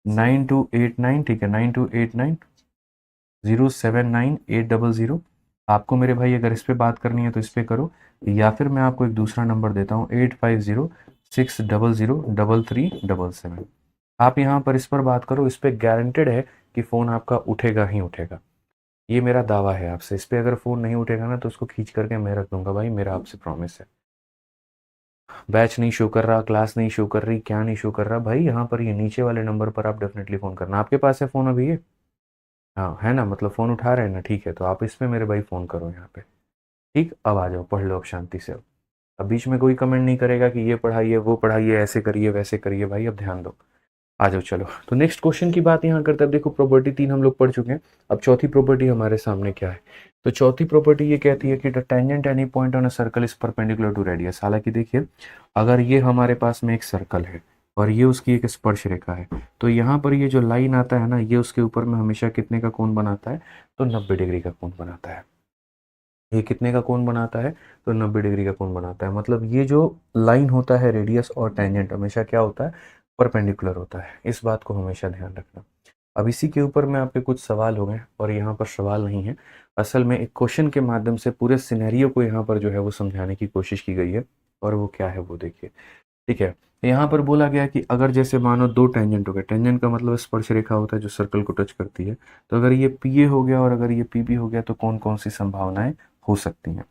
9289, ठीक है, 9289 079 800। आपको मेरे भाई अगर इस पे बात करनी है तो इस पे करो, या फिर मैं आपको एक दूसरा नंबर देता हूँ, 8506003377। आप यहाँ पर इस पर बात करो, इस पे गारंटेड है कि फ़ोन आपका उठेगा ही उठेगा। ये मेरा दावा है आपसे। इस पे अगर फ़ोन नहीं उठेगा ना तो उसको खींच करके मैं रख दूंगा भाई, मेरा आपसे प्रॉमिस है। बैच नहीं शो कर रहा, क्लास नहीं शो कर रही, क्या नहीं शो कर रहा भाई, यहाँ पर ये नीचे वाले नंबर पर आप डेफिनेटली फ़ोन करना। आपके पास है फ़ोन अभी ये? हाँ है ना, मतलब फ़ोन उठा रहे हैं ना, ठीक है। तो आप इसमें मेरे भाई फ़ोन करो यहाँ पे, ठीक। अब आ जाओ, पढ़ लो अब शांति से। अब बीच में कोई कमेंट नहीं करेगा कि ये पढ़ाइए वो पढ़ाइए, ऐसे करिए वैसे करिए, भाई अब ध्यान दो। आ जाओ चलो, तो नेक्स्ट क्वेश्चन की बात यहाँ करते हैं। अब देखो प्रॉपर्टी 3 हम लोग पढ़ चुके हैं, अब चौथी प्रॉपर्टी हमारे सामने क्या है। तो चौथी प्रॉपर्टी ये कहती है कि the tangent any point on a circle is perpendicular to radius. हालांकि देखिए, अगर ये हमारे पास में एक सर्कल है और ये उसकी एक स्पर्श रेखा है, तो यहाँ पर ये जो लाइन आता है ना, ये उसके ऊपर में हमेशा कितने का कोण बनाता है? तो 90 डिग्री का कोण बनाता है। ये कितने का कोण बनाता है? तो 90 डिग्री का कोण बनाता है। मतलब ये जो लाइन होता है, रेडियस और टेंजेंट, हमेशा क्या होता है? परपेंडिकुलर होता है। इस बात को हमेशा ध्यान रखना। अब इसी के ऊपर में आपके कुछ सवाल हो गए, और यहाँ पर सवाल नहीं है, असल में एक क्वेश्चन के माध्यम से पूरे सिनेरियो को यहाँ पर जो है वो समझाने की कोशिश की गई है। और वो क्या है वो देखिए, ठीक है। यहाँ पर बोला गया कि अगर जैसे मानो दो टेंजेंट हो गए, टेंजेंट का मतलब स्पर्श रेखा होता है जो सर्कल को टच करती है, तो अगर ये पी ए हो गया और अगर ये पी बी हो गया तो कौन कौन सी संभावनाएं हो सकती हैं।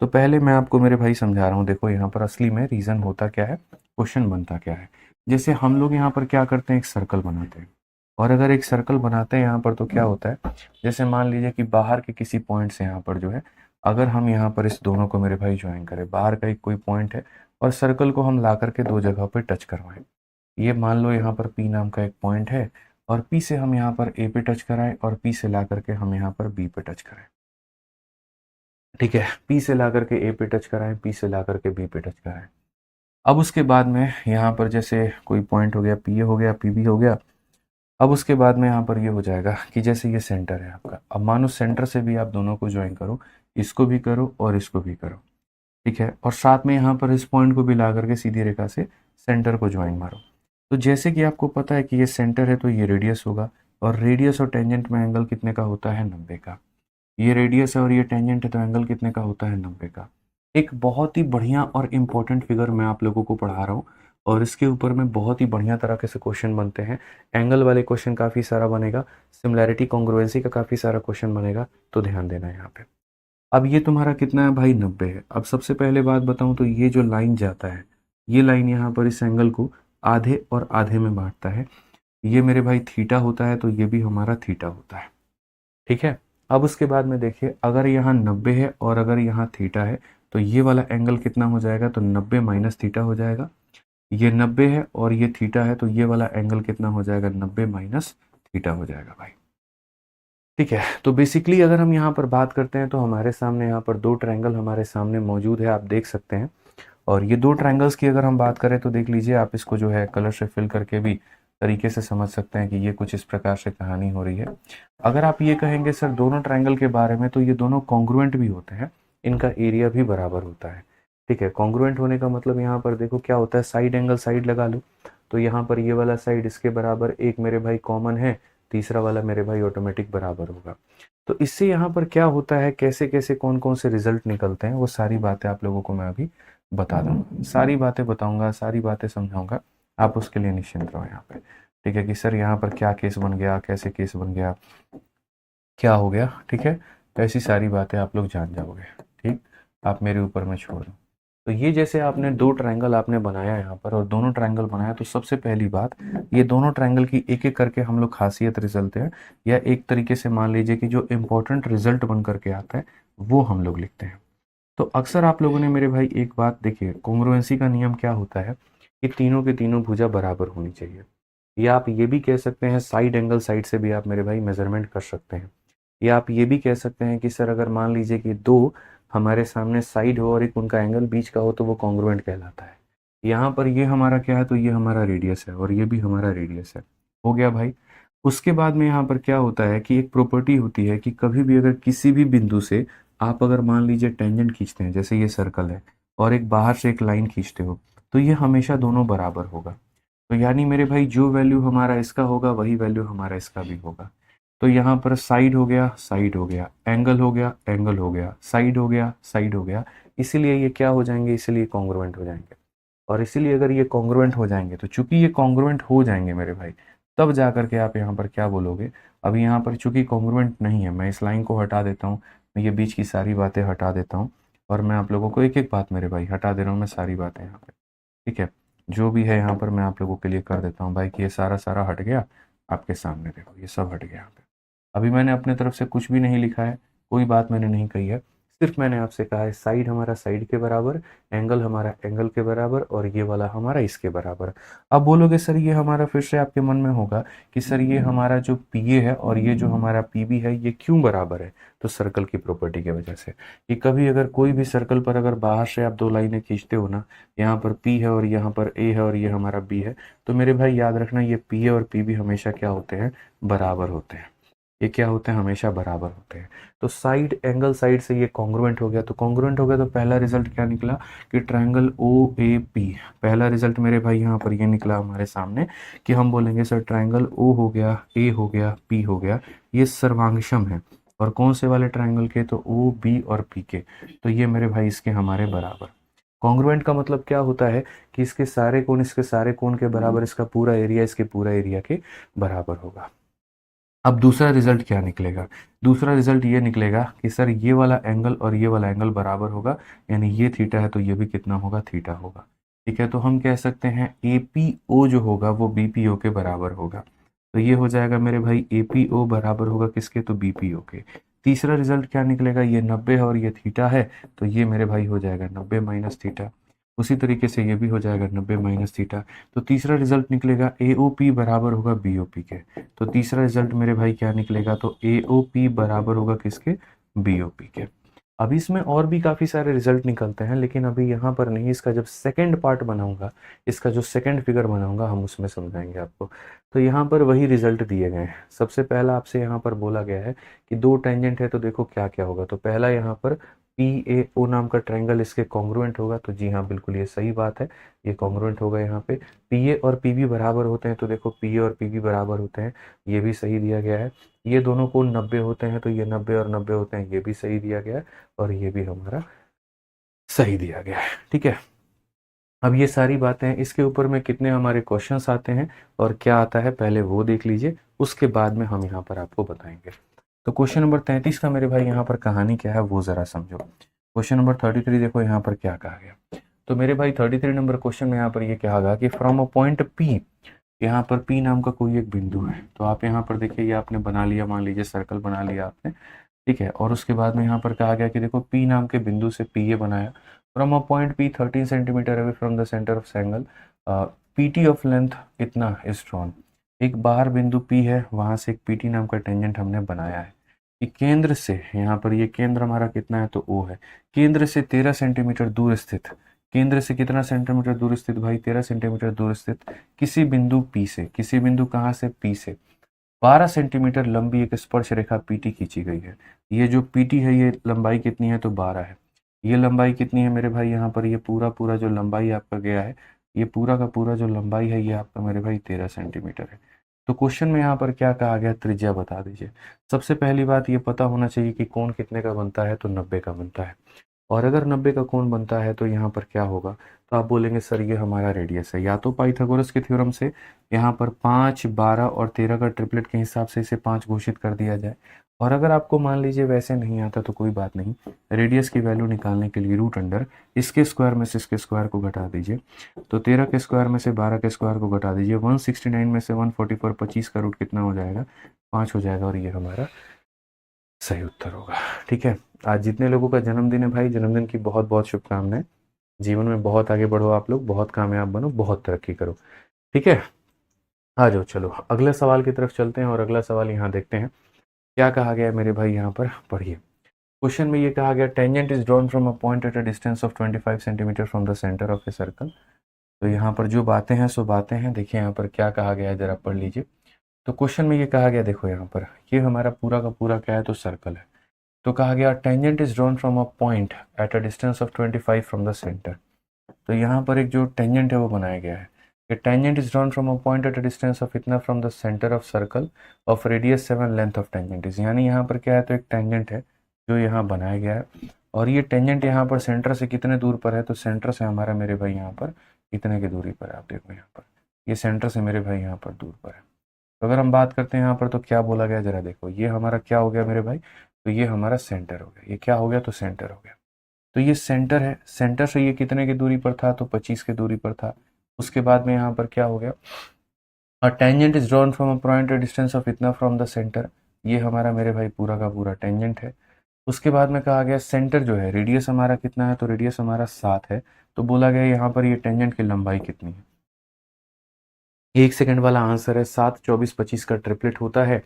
तो पहले मैं आपको मेरे भाई समझा रहा हूँ। देखो यहाँ पर असली में रीज़न होता क्या है, क्वेश्चन बनता क्या है। जैसे हम लोग यहाँ पर क्या करते हैं, एक सर्कल बनाते हैं, और अगर एक सर्कल बनाते हैं यहाँ पर तो क्या होता है, जैसे मान लीजिए कि बाहर के किसी पॉइंट से यहाँ पर जो है, अगर हम यहाँ पर इस दोनों को मेरे भाई ज्वाइन करें, बाहर का एक कोई पॉइंट है और सर्कल को हम ला करके दो जगह पर टच करवाएं। ये मान लो यहाँ पर P नाम का एक पॉइंट है, और P से हम यहाँ पर A पे टच कराएं और P से ला करके हम यहाँ पर B पे टच करें, ठीक है। P से ला करके A पे टच कराएं, P से ला करके B पे टच कराएं। अब उसके बाद में यहाँ पर जैसे कोई पॉइंट हो गया, PA हो गया, PB हो गया। अब उसके बाद में यहाँ पर ये हो जाएगा कि जैसे ये सेंटर है आपका, अब मानो सेंटर से भी आप दोनों को ज्वाइन करो, इसको भी करो और इसको भी करो, ठीक है। और साथ में यहाँ पर इस पॉइंट को भी ला करके सीधी रेखा से सेंटर को ज्वाइन मारो। तो जैसे कि आपको पता है कि ये सेंटर है तो ये रेडियस होगा, और रेडियस और टेंजेंट में एंगल कितने का होता है? 90 का। ये रेडियस है और ये टेंजेंट है तो एंगल कितने का होता है? 90 का। एक बहुत ही बढ़िया और इम्पोर्टेंट फिगर मैं आप लोगों को पढ़ा रहा हूँ, और इसके ऊपर में बहुत ही बढ़िया तरह के से क्वेश्चन बनते हैं। एंगल वाले क्वेश्चन काफ़ी सारा बनेगा, सिमिलैरिटी कॉन्ग्रुएंसी का काफ़ी सारा क्वेश्चन बनेगा, तो ध्यान देना यहाँ पे। अब ये तुम्हारा कितना है भाई? 90 है। अब सबसे पहले बात बताऊं तो ये जो लाइन जाता है, ये लाइन यहाँ पर इस एंगल को आधे और आधे में बांटता है। ये मेरे भाई थीटा होता है, तो ये भी हमारा थीटा होता है, ठीक है। अब उसके बाद में देखिए, अगर यहाँ 90 है और अगर यहाँ थीटा है, तो ये वाला एंगल कितना हो जाएगा? तो 90 माइनस थीटा हो जाएगा। ये 90 है और ये थीटा है, तो ये वाला एंगल कितना हो जाएगा? 90 माइनस थीटा हो जाएगा भाई, ठीक है। तो बेसिकली अगर हम यहाँ पर बात करते हैं तो हमारे सामने यहाँ पर दो ट्रायंगल हमारे सामने मौजूद है, आप देख सकते हैं। और ये दो ट्रायंगल्स की अगर हम बात करें तो देख लीजिए, आप इसको जो है कलर से फिल करके भी तरीके से समझ सकते हैं कि ये कुछ इस प्रकार से कहानी हो रही है। अगर आप ये कहेंगे सर दोनों ट्रायंगल के बारे में, तो ये दोनों कॉन्ग्रुएंट भी होते हैं, इनका एरिया भी बराबर होता है, ठीक है। कॉन्ग्रुएंट होने का मतलब यहाँ पर देखो क्या होता है, साइड एंगल साइड लगा लो, तो यहाँ पर ये वाला साइड इसके बराबर एक मेरे भाई कॉमन है, तीसरा वाला मेरे भाई ऑटोमेटिक बराबर होगा। तो इससे यहाँ पर क्या होता है, कैसे कैसे कौन कौन से रिजल्ट निकलते हैं, वो सारी बातें आप लोगों को मैं अभी बता दूंगा, सारी बातें बताऊंगा, सारी बातें समझाऊंगा। आप उसके लिए निश्चिंत रहो यहाँ पे, ठीक है, कि सर यहाँ पर क्या केस बन गया, कैसे केस बन गया, क्या हो गया, ठीक है। ऐसी सारी बातें आप लोग जान जाओगे, ठीक। आप मेरे ऊपर में छोड़ दो। तो ये जैसे आपने दो ट्रायंगल आपने बनाया यहाँ पर, और दोनों ट्रायंगल बनाया, तो सबसे पहली बात, ये दोनों ट्रायंगल की एक एक करके हम लोग खासियत रिजल्ट है, या एक तरीके से मान लीजिए कि जो इंपॉर्टेंट रिजल्ट बन करके आता है वो हम लोग लिखते हैं। तो अक्सर आप लोगों ने मेरे भाई एक बात देखिए, कॉन्ग्रुएंसी का नियम क्या होता है कि तीनों के तीनों भुजा बराबर होनी चाहिए, या आप ये भी कह सकते हैं साइड एंगल साइड से भी आप मेरे भाई मेजरमेंट कर सकते हैं, या आप ये भी कह सकते हैं कि सर अगर मान लीजिए कि दो हमारे सामने साइड हो और एक उनका एंगल बीच का हो तो वो कॉन्ग्रुएंट कहलाता है। यहाँ पर ये हमारा क्या है, तो ये हमारा रेडियस है और ये भी हमारा रेडियस है, हो गया भाई। उसके बाद में यहाँ पर क्या होता है कि एक प्रॉपर्टी होती है कि कभी भी अगर किसी भी बिंदु से आप अगर मान लीजिए टेंजेंट खींचते हैं, जैसे ये सर्कल है और एक बाहर से एक लाइन खींचते हो, तो ये हमेशा दोनों बराबर होगा। तो यानी मेरे भाई जो वैल्यू हमारा इसका होगा वही वैल्यू हमारा इसका भी होगा। तो यहाँ पर साइड हो गया, साइड हो गया, एंगल हो गया, एंगल हो गया, साइड हो गया, साइड हो गया, इसीलिए ये क्या हो जाएंगे, इसीलिए कॉन्ग्रुएंट हो जाएंगे। और इसीलिए अगर ये कॉन्ग्रुएंट हो जाएंगे, तो चूंकि ये कॉन्ग्रुएंट हो जाएंगे मेरे भाई, तब जा करके आप यहाँ पर क्या बोलोगे। अभी यहाँ पर चूंकि कॉन्ग्रुएंट नहीं है, मैं इस लाइन को हटा देता हूँ, मैं ये बीच की सारी बातें हटा देता हूँ, और मैं आप लोगों को एक एक बात मेरे भाई हटा दे रहा हूँ, मैं सारी बातें यहाँ पे, ठीक है। जो भी है यहाँ पर मैं आप लोगों के लिए कर देता हूँ भाई, कि ये सारा सारा हट गया आपके सामने, देखो ये सब हट गया यहाँ पे। अभी मैंने अपने तरफ से कुछ भी नहीं लिखा है, कोई बात मैंने नहीं कही है, सिर्फ मैंने आपसे कहा है साइड हमारा साइड के बराबर, एंगल हमारा एंगल के बराबर, और ये वाला हमारा इसके बराबर। अब बोलोगे सर ये हमारा, फिर से आपके मन में होगा कि सर ये हमारा जो पी ए है और ये जो हमारा पी बी है ये क्यों बराबर है, तो सर्कल की प्रॉपर्टी की वजह से। कि कभी अगर कोई भी सर्कल पर अगर बाहर से आप दो लाइनें खींचते हो ना, यहाँ पर पी है और यहाँ पर ए है और ये हमारा बी है, तो मेरे भाई याद रखना ये पी ए और पी बी हमेशा क्या होते हैं, बराबर होते हैं। ये क्या होते हैं, हमेशा बराबर होते हैं। तो साइड एंगल साइड से ये कॉन्ग्रुएंट हो गया, तो कॉन्ग्रुएंट हो गया तो पहला रिजल्ट क्या निकला कि ट्रायंगल ओ ए पी, पहला रिजल्ट मेरे भाई यहाँ पर ये निकला हमारे सामने, कि हम बोलेंगे सर ट्रायंगल ओ हो गया, ए हो गया, पी हो गया, ये सर्वांगशम है। और कौन से वाले ट्रायंगल के, तो ओ बी और पी के, तो ये मेरे भाई इसके हमारे बराबर। कॉन्ग्रुएंट का मतलब क्या होता है कि इसके सारे कोण इसके सारे कोण के बराबर, इसका पूरा एरिया इसके पूरा एरिया के बराबर होगा। अब दूसरा रिजल्ट क्या निकलेगा, दूसरा रिजल्ट ये निकलेगा कि सर ये वाला एंगल और ये वाला एंगल बराबर होगा, यानी ये थीटा है तो ये भी कितना होगा, थीटा होगा, ठीक है। तो हम कह सकते हैं APO जो होगा वो BPO के बराबर होगा। तो ये हो जाएगा मेरे भाई APO बराबर होगा किसके, तो BPO के। तीसरा रिजल्ट क्या निकलेगा, ये 90 है और ये थीटा है, तो ये मेरे भाई हो जाएगा 90 माइनस थीटा। उसी तरीके से ये भी हो जाएगा 90 माइनस थीटा। तो तीसरा रिजल्ट निकलेगा AOP बराबर होगा BOP के। तो तीसरा रिजल्ट मेरे भाई क्या निकलेगा, तो AOP बराबर होगा किसके, BOP के। अभी इसमें और भी काफ़ी सारे रिजल्ट निकलते हैं, लेकिन अभी यहाँ पर नहीं, इसका जब सेकंड पार्ट बनाऊंगा, इसका जो सेकंड फिगर बनाऊंगा हम उसमें समझाएंगे आपको। तो यहाँ पर वही रिजल्ट दिए गए हैं। सबसे पहला आपसे यहाँ पर बोला गया है कि दो टेंजेंट है तो देखो क्या क्या होगा। तो पहला यहाँ पर PAO नाम का ट्रायंगल इसके कॉन्ग्रुएंट होगा, तो जी हाँ बिल्कुल ये सही बात है, ये कॉन्ग्रुएंट होगा। यहाँ पे PA और PB बराबर होते हैं, तो देखो PA और PB बराबर होते हैं, ये भी सही दिया गया है। ये दोनों कोण 90 होते हैं, तो ये 90 और 90 होते हैं, ये भी सही दिया गया है, और ये भी हमारा सही दिया गया है, ठीक है। अब ये सारी बातें, इसके ऊपर में कितने हमारे क्वेश्चंस आते हैं और क्या आता है, पहले वो देख लीजिए, उसके बाद में हम यहाँ पर आपको बताएंगे। तो क्वेश्चन नंबर 33 का मेरे भाई यहाँ पर कहानी क्या है वो ज़रा समझो। क्वेश्चन नंबर 33 देखो यहाँ पर क्या कहा गया। तो मेरे भाई 33 नंबर क्वेश्चन में यहाँ पर ये कहा गया कि फ्रॉम अ पॉइंट P, यहाँ पर P नाम का कोई एक बिंदु है। तो आप यहाँ पर देखिए, ये आपने बना लिया, मान लीजिए सर्कल बना लिया आपने, ठीक है। और उसके बाद में यहाँ पर कहा गया कि देखो P नाम के बिंदु से PA बनाया, from a point P 13 centimetre away from the centre of angle, PT of length इतना इज ड्रॉन। एक बाहर बिंदु P है, वहाँ से एक PT नाम का टेंजेंट हमने बनाया है कि केंद्र से, यहाँ पर ये केंद्र हमारा कितना है, तो O है, केंद्र से 13 सेंटीमीटर दूर स्थित, केंद्र से कितना सेंटीमीटर दूर स्थित भाई, 13 सेंटीमीटर दूर स्थित किसी बिंदु P से, किसी बिंदु कहाँ से, P से 12 सेंटीमीटर लंबी एक स्पर्श रेखा PT खींची गई है। ये जो PT है ये लंबाई कितनी है, तो 12 है। ये लंबाई कितनी है मेरे भाई, यहाँ पर ये पूरा पूरा जो लंबाई आपका गया है ये पूरा का पूरा जो लंबाई है ये आपका मेरे भाई 13 सेंटीमीटर है। तो क्वेश्चन में यहाँ पर क्या कहा गया, त्रिज्या बता दीजिए। सबसे पहली बात ये पता होना चाहिए कि कोण कितने का बनता है, तो 90 का बनता है। और अगर 90 का कोण बनता है तो यहाँ पर क्या होगा, तो आप बोलेंगे सर ये हमारा रेडियस है। या तो पाइथागोरस के थ्योरम से यहाँ पर 5, 12 और 13 का ट्रिपलेट के हिसाब से इसे 5 घोषित कर दिया जाए। और अगर आपको मान लीजिए वैसे नहीं आता तो कोई बात नहीं, रेडियस की वैल्यू निकालने के लिए रूट अंडर इसके स्क्वायर में से इसके स्क्वायर को घटा दीजिए। तो 13 के स्क्वायर में से 12 के स्क्वायर को घटा दीजिए, 169 में से 144, 25 का रूट कितना हो जाएगा, 5 हो जाएगा, और ये हमारा सही उत्तर होगा। ठीक है, आज जितने लोगों का जन्मदिन है भाई, जन्मदिन की बहुत बहुत शुभकामनाएं। जीवन में बहुत आगे बढ़ो आप लोग, बहुत कामयाब बनो, बहुत तरक्की करो। ठीक है, आ जाओ, चलो अगले सवाल की तरफ चलते हैं और अगला सवाल यहाँ देखते हैं क्या कहा गया है मेरे भाई। यहाँ पर पढ़िए, क्वेश्चन में ये कहा गया tangent is drawn from a point at a distance of 25 centimetre from the centre of a circle. तो यहाँ पर जो बातें हैं सो बातें हैं, देखिए यहाँ पर क्या कहा गया है, जरा पढ़ लीजिए। तो क्वेश्चन में ये कहा गया, देखो यहाँ पर ये हमारा पूरा का पूरा क्या है, तो सर्कल है। तो कहा गया tangent is drawn from a point at a distance of 25 from the centre. तो यहाँ पर एक जो टेंजेंट है वो बनाया गया है कि tangent is drawn from a point at a distance of इतना from the centre of circle of radius 7, length of tangent is. यानी यहाँ पर क्या है, तो एक टेंजेंट है जो यहाँ बनाया गया है, और ये टेंजेंट यहाँ पर सेंटर से कितने दूर पर है, तो सेंटर से हमारा मेरे भाई यहाँ पर इतने की दूरी पर है। आप देखो यहाँ पर ये सेंटर से मेरे भाई यहाँ पर दूर पर है। तो अगर हम बात करते हैं यहाँ पर तो क्या बोला गया, जरा देखो, ये हमारा क्या हो गया मेरे भाई, तो ये हमारा सेंटर हो गया। ये क्या हो गया, तो सेंटर हो गया। तो ये सेंटर है, सेंटर से ये कितने की दूरी पर था, तो 25 की दूरी पर था। उसके बाद में यहाँ पर क्या हो गया, tangent is drawn from a point distance of इतना फ्रॉम द सेंटर। ये हमारा मेरे भाई पूरा का पूरा टेंजेंट है। उसके बाद में कहा गया सेंटर जो है, रेडियस हमारा कितना है, तो रेडियस हमारा 7 है। तो बोला गया यहाँ पर ये टेंजेंट की लंबाई कितनी है। 1 सेकंड वाला आंसर है 7, 24, 25 का ट्रिपलेट होता है।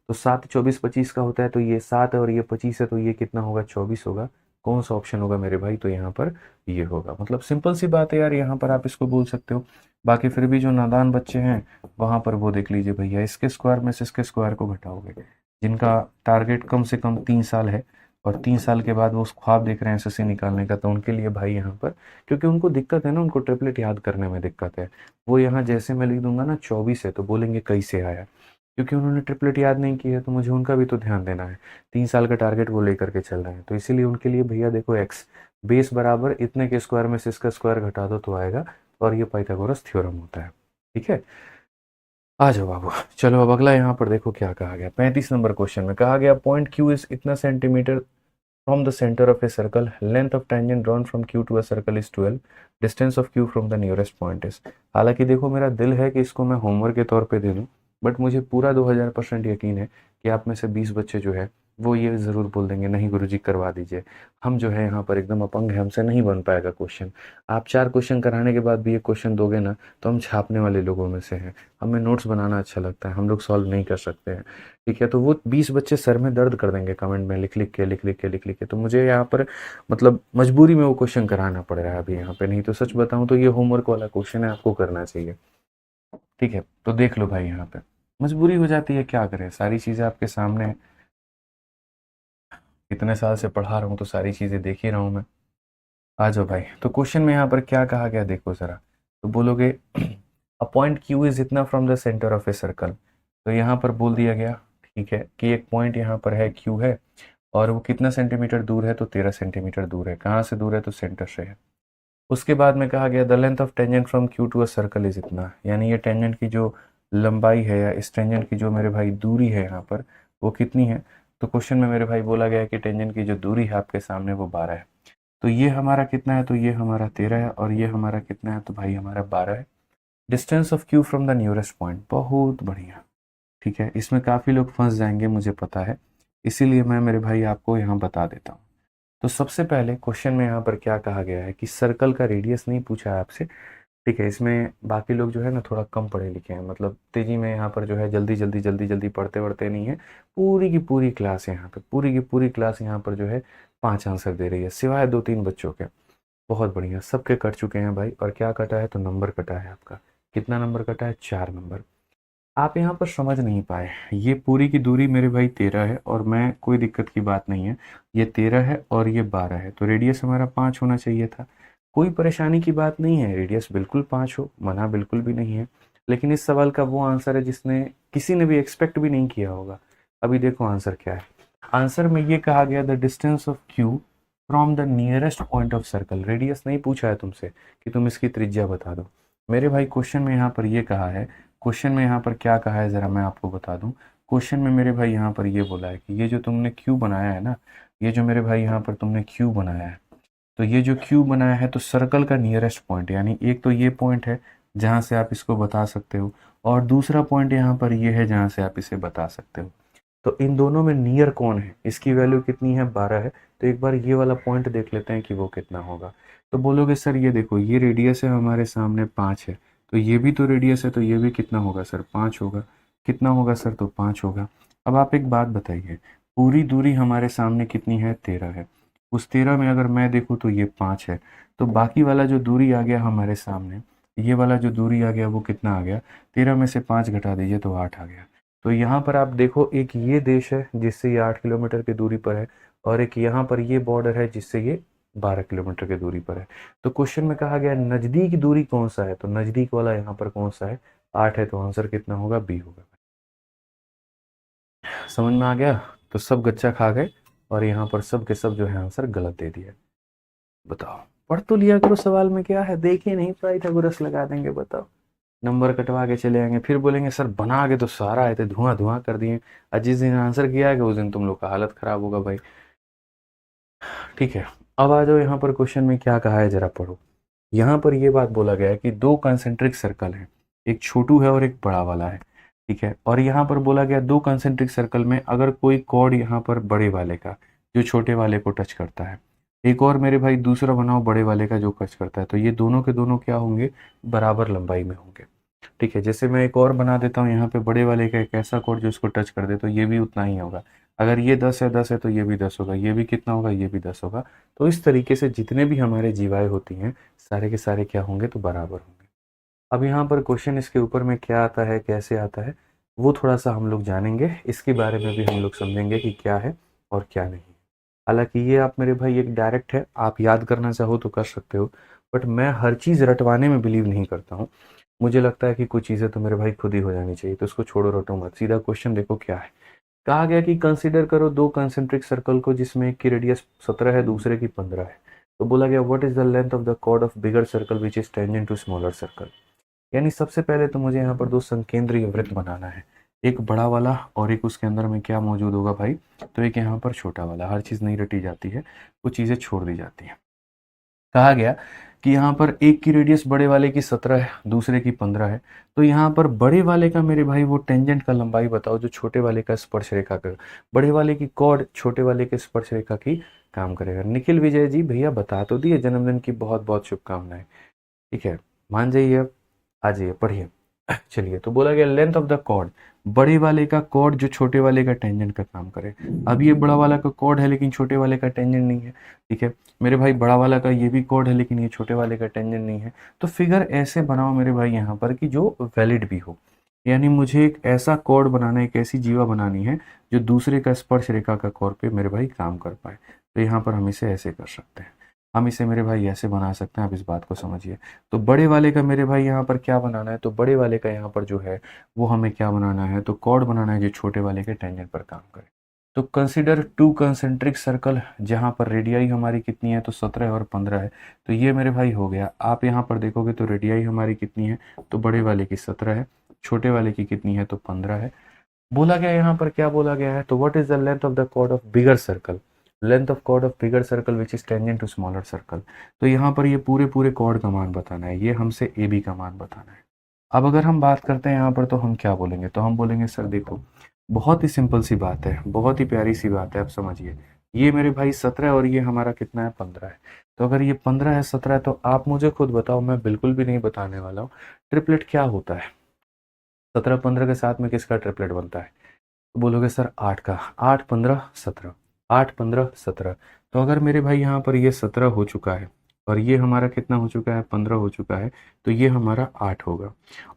तो 7, 24, 25 का होता है, तो ये 7 है और ये 25 है, तो ये कितना होगा, 24 होगा। कौन सा ऑप्शन होगा मेरे भाई, तो यहाँ पर ये होगा। मतलब सिंपल सी बात है यार, यहाँ पर आप इसको बोल सकते हो। बाकी फिर भी जो नादान बच्चे हैं वहाँ पर वो देख लीजिए भैया, इसके स्क्वायर में से इसके स्क्वायर को घटाओगे। जिनका टारगेट कम से कम 3 साल है और 3 साल के बाद वो ख्वाब देख रहे हैं एसएससी निकालने का, तो उनके लिए भाई यहाँ पर, क्योंकि उनको दिक्कत है ना, उनको ट्रिपलेट याद करने में दिक्कत है। वो यहाँ जैसे मैं लिख दूंगा ना 24 है, तो बोलेंगे कैसे आया, क्योंकि उन्होंने ट्रिपलेट याद नहीं की है। तो मुझे उनका भी तो ध्यान देना है, 3 साल का टारगेट वो लेकर के चल रहे हैं। तो इसीलिए उनके लिए भैया देखो, एक्स बेस बराबर इतने के स्क्वायर में से इसका स्क्वायर घटा दो तो आएगा, और ये पाइथागोरस थ्योरम होता है। ठीक है, आ जाओ बाबू। चलो अब अगला यहाँ पर देखो क्या कहा गया, 35 नंबर क्वेश्चन में कहा गया पॉइंट क्यू इज इतना centimetre from the center of a circle, length of tangent drawn from Q to a circle is 12, distance of Q from the nearest point is। हालांकि देखो मेरा दिल है कि इसको मैं होमवर्क के तौर पे दे दूं, बट मुझे पूरा 2000% यकीन है कि आप में से 20 बच्चे जो है वो ये ज़रूर बोल देंगे नहीं गुरुजी करवा दीजिए, हम जो है यहाँ पर एकदम अपंग है, हमसे नहीं बन पाएगा क्वेश्चन। आप 4 क्वेश्चन कराने के बाद भी ये क्वेश्चन दोगे ना, तो हम छापने वाले लोगों में से हैं। हमें नोट्स बनाना अच्छा लगता है, हम लोग सॉल्व नहीं कर सकते हैं। ठीक है, तो वो 20 बच्चे सर में दर्द कर देंगे कमेंट में लिख लिख के। तो मुझे यहाँ पर मतलब मजबूरी में वो क्वेश्चन कराना पड़ रहा है अभी यहाँ पे, नहीं तो सच बताऊं तो ये होमवर्क वाला क्वेश्चन है, आपको करना चाहिए। ठीक है, तो देख लो भाई, यहाँ पे मजबूरी हो जाती है, क्या करें, सारी चीज़ें आपके सामने है। इतने साल से पढ़ा रहा हूँ तो सारी चीज़ें देख ही रहा हूँ मैं। आ जाओ भाई, तो क्वेश्चन में यहाँ पर क्या कहा गया देखो ज़रा। तो बोलोगे अ पॉइंट क्यू इज इतना from the centre of a circle. तो यहाँ पर बोल दिया गया, ठीक है, कि एक पॉइंट यहाँ पर है क्यू है, और वो कितना सेंटीमीटर दूर है, तो 13 सेंटीमीटर दूर है। कहाँ से दूर है, तो सेंटर से है। उसके बाद में कहा गया the length of tangent from Q to a circle is इतना। यानी ये टेंजेंट की जो लंबाई है, या इस टेंजेंट की जो मेरे भाई दूरी है यहाँ पर, वो कितनी है। तो क्वेश्चन में मेरे भाई बोला गया है कि टेंजेंट की जो दूरी है आपके सामने वो 12 है। तो ये हमारा कितना है, तो ये हमारा 13 है, और ये हमारा कितना है, तो भाई हमारा 12 है। Distance of Q from the nearest point, बहुत बढ़िया। ठीक है, इसमें काफ़ी लोग फंस जाएंगे मुझे पता है, इसीलिए मैं मेरे भाई आपको यहाँ बता देता हूँ। तो सबसे पहले क्वेश्चन में यहाँ पर क्या कहा गया है कि सर्कल का रेडियस नहीं पूछा है आपसे। ठीक है, इसमें बाकी लोग जो है ना थोड़ा कम पढ़े लिखे हैं, मतलब तेजी में यहाँ पर जो है जल्दी जल्दी जल्दी जल्दी पढ़ते पढ़ते नहीं है। पूरी की पूरी क्लास यहाँ पे, पूरी की पूरी क्लास यहाँ पर जो है 5 आंसर दे रही है, सिवाय 2-3 बच्चों के। बहुत बढ़िया, सबके कट चुके हैं भाई। और क्या कटा है, तो नंबर कटा है आपका। कितना नंबर कटा है, 4 नंबर। आप यहाँ पर समझ नहीं पाए, ये पूरी की दूरी मेरे भाई 13 है, और मैं कोई दिक्कत की बात नहीं है, ये 13 है और ये 12 है, तो रेडियस हमारा 5 होना चाहिए था। कोई परेशानी की बात नहीं है, रेडियस बिल्कुल 5 हो, मना बिल्कुल भी नहीं है। लेकिन इस सवाल का वो आंसर है जिसने किसी ने भी एक्सपेक्ट भी नहीं किया होगा। अभी देखो आंसर क्या है। आंसर में ये कहा गया the distance of Q from the nearest point of circle. Radius नहीं पूछा है तुमसे कि तुम इसकी त्रिज्या बता दो मेरे भाई। क्वेश्चन में यहाँ पर ये कहा है, क्वेश्चन में यहाँ पर क्या कहा है ज़रा मैं आपको बता दूँ। क्वेश्चन में मेरे भाई यहाँ पर ये बोला है कि ये जो तुमने क्यू बनाया है ना, ये जो मेरे भाई यहाँ पर तुमने क्यू बनाया है, तो ये जो क्यू बनाया है तो सर्कल का नियरेस्ट पॉइंट, यानी एक तो ये पॉइंट है जहाँ से आप इसको बता सकते हो, और दूसरा पॉइंट यहाँ पर ये है जहाँ से आप इसे बता सकते हो। तो इन दोनों में नियर कौन है, इसकी वैल्यू कितनी है, 12 है। तो एक बार ये वाला पॉइंट देख लेते हैं कि वो कितना होगा। तो बोलोगे सर ये देखो ये रेडियस है हमारे सामने 5 है, तो ये भी तो रेडियस है, तो ये भी कितना होगा सर, 5 होगा। कितना होगा सर, तो 5 होगा। अब आप एक बात बताइए, पूरी दूरी हमारे सामने कितनी है, 13 है। उस 13 में अगर मैं देखूँ तो ये 5 है, तो बाकी वाला जो दूरी आ गया हमारे सामने, ये वाला जो दूरी आ गया वो कितना आ गया, 13 में से 5 घटा दीजिए तो 8 आ गया। तो यहाँ पर आप देखो एक ये देश है जिससे ये 8 किलोमीटर की दूरी पर है, और एक यहाँ पर ये बॉर्डर है जिससे ये 12 किलोमीटर की दूरी पर है। तो क्वेश्चन में कहा गया नज़दीक दूरी कौन सा है, तो नज़दीक वाला यहाँ पर कौन सा है, 8 है, तो आंसर कितना होगा, बी होगा। समझ में आ गया। तो सब गच्चा खा गए और यहाँ पर सब के सब जो है आंसर गलत दे दिया। बताओ, पढ़ तो लिया करो, सवाल में क्या है, देखिए नहीं पाइथागोरस लगा देंगे, बताओ नंबर कटवा के चले आएंगे, फिर बोलेंगे सर बना के तो सारा आए थे, धुआं धुआं कर दिए। और जिस दिन आंसर किया है उस दिन तुम लोग का हालत खराब होगा भाई। ठीक है, अब आ जाओ यहाँ पर क्वेश्चन में क्या कहा है जरा पढ़ो। यहाँ पर ये बात बोला गया है कि दो कंसेंट्रिक सर्कल है, एक छोटू है और एक बड़ा वाला है। ठीक है, और यहाँ पर बोला गया दो कंसेंट्रिक सर्कल में अगर कोई कॉर्ड यहाँ पर बड़े वाले का जो छोटे वाले को टच करता है, एक और मेरे भाई दूसरा बनाओ बड़े वाले का जो टच करता है, तो ये दोनों के दोनों क्या होंगे, बराबर लंबाई में होंगे। ठीक है, जैसे मैं एक और बना देता हूँ यहाँ पे बड़े वाले का एक ऐसा कॉर्ड जो इसको टच कर दे, तो ये भी उतना ही होगा। अगर ये 10 है 10 है तो ये भी 10 होगा, ये भी कितना होगा, ये भी 10 होगा। तो इस तरीके से जितने भी हमारे जीवाएँ होती हैं सारे के सारे क्या होंगे, तो बराबर होंगे। अब यहाँ पर क्वेश्चन इसके ऊपर में क्या आता है, कैसे आता है, वो थोड़ा सा हम लोग जानेंगे, इसके बारे में भी हम लोग समझेंगे कि क्या है और क्या नहीं। हालांकि ये आप मेरे भाई एक डायरेक्ट है, आप याद करना चाहो तो कर सकते हो, बट मैं हर चीज़ रटवाने में बिलीव नहीं करता हूँ। मुझे लगता है कि कुछ चीज़ें तो मेरे भाई खुद ही हो जानी चाहिए, तो उसको छोड़ो रटो मत, सीधा क्वेश्चन देखो क्या है। कहा गया कि कंसीडर करो दो कंसेंट्रिक सर्कल को जिसमें एक की रेडियस 17 है दूसरे की 15 है। तो बोला गया what is the length of the chord of bigger circle which is tangent to smaller circle. यानी सबसे पहले तो मुझे यहाँ पर दो संकेंद्रीय वृत्त बनाना है, एक बड़ा वाला और एक उसके अंदर में क्या मौजूद होगा भाई, तो एक यहाँ पर छोटा वाला। हर चीज़ नहीं रटी जाती है, कुछ चीज़ें छोड़ दी जाती हैं। कहा गया कि यहाँ पर एक की रेडियस बड़े वाले की 17 है दूसरे की 15 है, तो यहाँ पर बड़े वाले का मेरे भाई वो टेंजेंट का लंबाई बताओ जो छोटे वाले का स्पर्श रेखा का, बड़े वाले की कॉर्ड छोटे वाले के स्पर्श रेखा की काम करेगा। निखिल विजय जी भैया बता तो दिए, जन्मदिन की बहुत बहुत शुभकामनाएं। ठीक है, मान जाइए, अब आ जाइए पढ़िए। चलिए, तो बोला गया लेंथ ऑफ द कॉर्ड, बड़े वाले का कॉर्ड जो छोटे वाले का टेंजेंट का काम करे। अब ये बड़ा वाला का कॉर्ड है लेकिन छोटे वाले का टेंजेंट नहीं है। ठीक है मेरे भाई, बड़ा वाला का ये भी कॉर्ड है लेकिन ये छोटे वाले का टेंजेंट नहीं है। तो फिगर ऐसे बनाओ मेरे भाई यहाँ पर कि जो वैलिड भी हो, यानी मुझे एक ऐसा कॉर्ड बनाना है, एक ऐसी जीवा बनानी है जो दूसरे का स्पर्श रेखा का कॉर्ड पे मेरे भाई काम कर पाए। तो यहाँ पर हम इसे ऐसे कर सकते हैं, हम इसे मेरे भाई ऐसे बना सकते हैं, आप इस बात को समझिए। तो बड़े वाले का मेरे भाई यहाँ पर क्या बनाना है, तो बड़े वाले का यहाँ पर जो है वो हमें क्या बनाना है, तो कॉर्ड बनाना है जो छोटे वाले के टेंजेंट पर काम करे। तो कंसिडर टू कंसेंट्रिक सर्कल, जहाँ पर रेडियाई हमारी कितनी है, तो 17 और 15 है। तो ये मेरे भाई हो गया। आप यहाँ पर देखोगे तो रेडियाई हमारी कितनी है, तो बड़े वाले की 17 है, छोटे वाले की कितनी है, तो 15 है। बोला गया यहाँ पर क्या बोला गया है, तो what is the length of the chord of bigger circle, length of chord of bigger circle which is tangent to smaller circle. तो यहाँ पर ये पूरे पूरे कॉर्ड का मान बताना है, ये हमसे ए बी का मान बताना है। अब अगर हम बात करते हैं यहाँ पर, तो हम क्या बोलेंगे, तो हम बोलेंगे सर देखो बहुत ही सिंपल सी बात है, बहुत ही प्यारी सी बात है, आप समझिए। ये मेरे भाई 17 और ये हमारा कितना है, 15 है। तो अगर ये 15 है 17 है, तो आप मुझे खुद बताओ, मैं बिल्कुल भी नहीं बताने वाला हूँ, ट्रिपलेट क्या होता है। 17 15 के साथ में किसका ट्रिपलेट बनता है, तो बोलोगे सर 8 का, 8 15 17, 8 15 17। तो अगर मेरे भाई यहाँ पर ये 17 हो चुका है और ये हमारा कितना हो चुका है, 15 हो चुका है, तो ये हमारा 8 होगा।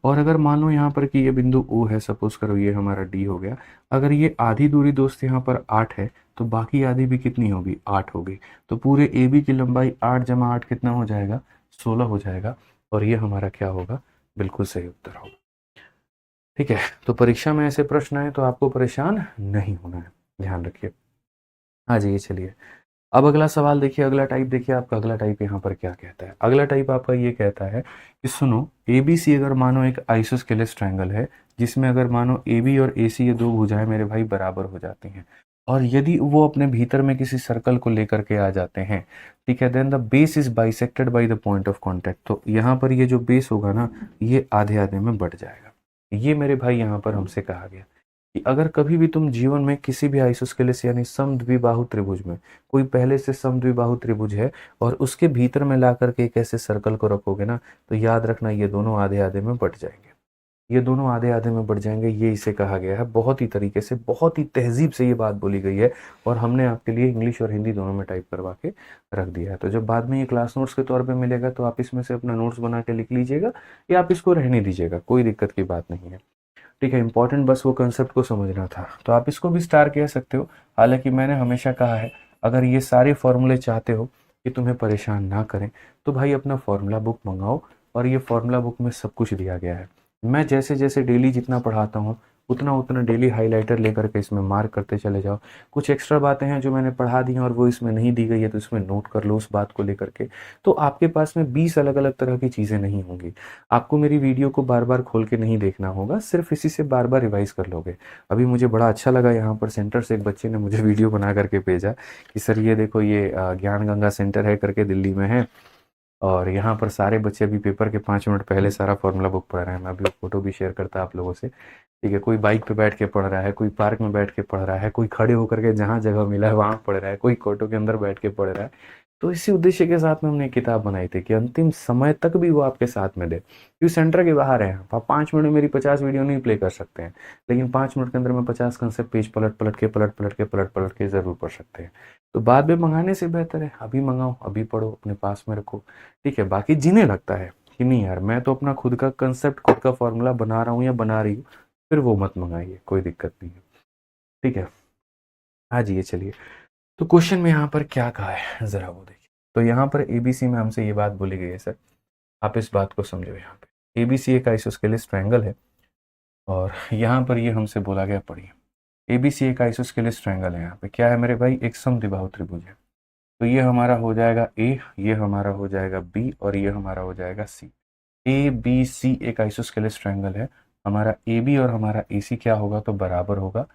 और अगर मान लो यहाँ पर कि ये बिंदु ओ है, सपोज करो ये हमारा डी हो गया, अगर ये आधी दूरी दोस्त यहाँ पर 8 है, तो बाकी आधी भी कितनी होगी, 8 होगी। तो पूरे ए बी की लंबाई 8 जमा 8 कितना हो जाएगा, 16 हो जाएगा। और ये हमारा क्या होगा, बिल्कुल सही उत्तर होगा। ठीक है, तो परीक्षा में ऐसे प्रश्न आए तो आपको परेशान नहीं होना है, ध्यान रखिए। हाँ जी, ये चलिए अब अगला सवाल देखिए, अगला टाइप देखिए आपका। अगला टाइप यहाँ पर क्या कहता है, अगला टाइप आपका ये कहता है कि सुनो, ए बी सी अगर मानो एक आइसोस्केलेस ट्रायंगल है, जिसमें अगर मानो ए बी और ए सी ये दो भुजाएं मेरे भाई बराबर हो जाती हैं, और यदि वो अपने भीतर में किसी सर्कल को लेकर के आ जाते हैं, ठीक है, then the base is bisected by the point of contact. तो यहाँ पर ये जो बेस होगा ना, ये आधे आधे में बढ़ जाएगा। ये मेरे भाई यहाँ पर हमसे कहा गया कि अगर कभी भी तुम जीवन में किसी भी आइसोस्केलेस यानी समद्विबाहु त्रिभुज में कोई पहले से समद्विबाहु त्रिभुज है और उसके भीतर में ला करके एक ऐसे सर्कल को रखोगे ना, तो याद रखना ये दोनों आधे आधे में बढ़ जाएंगे, ये दोनों आधे आधे में बढ़ जाएंगे। ये इसे कहा गया है, बहुत ही तरीके से, बहुत ही तहजीब से ये बात बोली गई है, और हमने आपके लिए इंग्लिश और हिंदी दोनों में टाइप करवा के रख दिया है। तो जब बाद में ये क्लास नोट्स के तौर पे मिलेगा तो आप इसमें से अपना नोट्स बना के लिख लीजिएगा, या आप इसको रहने दीजिएगा, कोई दिक्कत की बात नहीं है। ठीक है, इंपॉर्टेंट बस वो कंसेप्ट को समझना था। तो आप इसको भी स्टार कह सकते हो। हालांकि मैंने हमेशा कहा है, अगर ये सारे फॉर्मूले चाहते हो कि तुम्हें परेशान ना करें, तो भाई अपना फॉर्मूला बुक मंगाओ, और ये फॉर्मूला बुक में सब कुछ दिया गया है। मैं जैसे जैसे डेली जितना पढ़ाता हूँ, उतना उतना डेली हाइलाइटर लेकर के इसमें मार्क करते चले जाओ। कुछ एक्स्ट्रा बातें हैं जो मैंने पढ़ा दी हैं और वो इसमें नहीं दी गई है, तो इसमें नोट कर लो उस बात को लेकर के। तो आपके पास में 20 अलग अलग तरह की चीज़ें नहीं होंगी। आपको मेरी वीडियो को बार बार खोल के नहीं देखना होगा, सिर्फ इसी से बार बार रिवाइज कर लोगे। अभी मुझे बड़ा अच्छा लगा, यहाँ पर सेंटर से एक बच्चे ने मुझे वीडियो बना करके भेजा कि सर ये देखो, ये ज्ञान गंगा सेंटर है करके, दिल्ली में है, और यहाँ पर सारे बच्चे अभी पेपर के 5 मिनट पहले सारा फॉर्मूला बुक पढ़ रहे हैं। मैं अभी फोटो भी शेयर करता आप लोगों से। ठीक है, कोई बाइक पे बैठ के पढ़ रहा है, कोई पार्क में बैठ के पढ़ रहा है, कोई खड़े होकर के जहाँ जगह मिला है वहाँ पढ़ रहा है, कोई ऑटो के अंदर बैठ के पढ़ रहा है। तो इसी उद्देश्य के साथ में हमने एक किताब बनाई थी कि अंतिम समय तक भी वो आपके साथ में दे, क्योंकि सेंटर के बाहर है। आप 5 मिनट में मेरी 50 वीडियो नहीं प्ले कर सकते हैं, लेकिन 5 मिनट के अंदर में 50 कंसेप्ट पेज पलट पलट के जरूर पढ़ सकते हैं। तो बाद में मंगाने से बेहतर है अभी मंगाओ, अभी पढ़ो, अपने पास में रखो। ठीक है, बाकी जिन्हें लगता है कि नहीं यार मैं तो अपना खुद का कंसेप्ट, खुद का फॉर्मूला बना रहा हूँ या बना रही हूँ, फिर वो मत मंगाइए, कोई दिक्कत नहीं है। ठीक है, हाँ जी, ये चलिए। तो क्वेश्चन में यहाँ पर क्या कहा है जरा वो देखिए। तो यहाँ पर एबीसी में हमसे ये बात बोली गई है सर, आप इस बात को समझो। यहाँ पे एबीसी एक आइसोस्केलेस ट्रायंगल है, और यहाँ पर ये हमसे बोला गया, पढ़िए, एबीसी एक आइसोस्केलेस ट्रायंगल है। यहाँ पे क्या है मेरे भाई, एक समद्विबाहु त्रिभुज है। तो ये हमारा हो जाएगा ए, ये हमारा हो जाएगा बी, और ये हमारा हो जाएगा सी। ए बी सी एक आइसोस्केलेस ट्रायंगल है। हमारा ए बी और हमारा ए सी क्या होगा, तो बराबर होगा।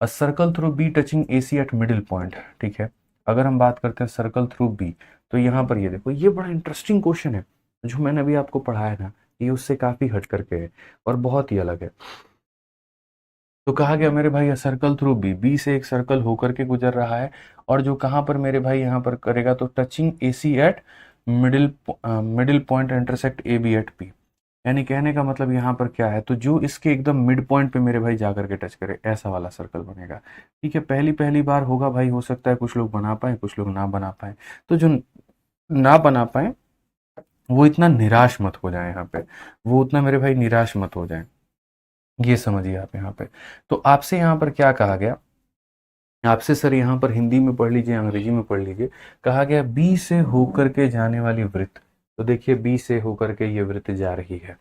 A circle through B touching A C at middle point. ठीक है, अगर हम बात करते हैं सर्कल थ्रू बी, तो यहाँ पर ये देखो, ये बड़ा इंटरेस्टिंग क्वेश्चन है। जो मैंने अभी आपको पढ़ाया ना, ये उससे काफी हट करके है और बहुत ही अलग है। तो कहा गया मेरे भाई, सर्कल थ्रू बी, बी से एक सर्कल होकर के गुजर रहा है, और जो कहाँ पर मेरे भाई यहाँ पर करेगा, तो touching A C at middle point intersect A B at P. यानी कहने का मतलब यहाँ पर क्या है, तो जो इसके एकदम मिड पॉइंट पे मेरे भाई जाकर के टच करे, ऐसा वाला सर्कल बनेगा। ठीक है, पहली पहली बार होगा भाई, हो सकता है कुछ लोग बना पाए, कुछ लोग ना बना पाए। तो जो ना बना पाए वो इतना निराश मत हो जाए यहाँ पे, वो उतना मेरे भाई निराश मत हो जाए, ये समझिए आप यहाँ पे। तो आपसे यहाँ पर क्या कहा गया, आपसे सर यहाँ पर हिंदी में पढ़ लीजिए, अंग्रेजी में पढ़ लीजिए। कहा गया बी से होकर के जाने वाली वृत्त। तो देखिए, बी से होकर के ये वृत्त जा रही है।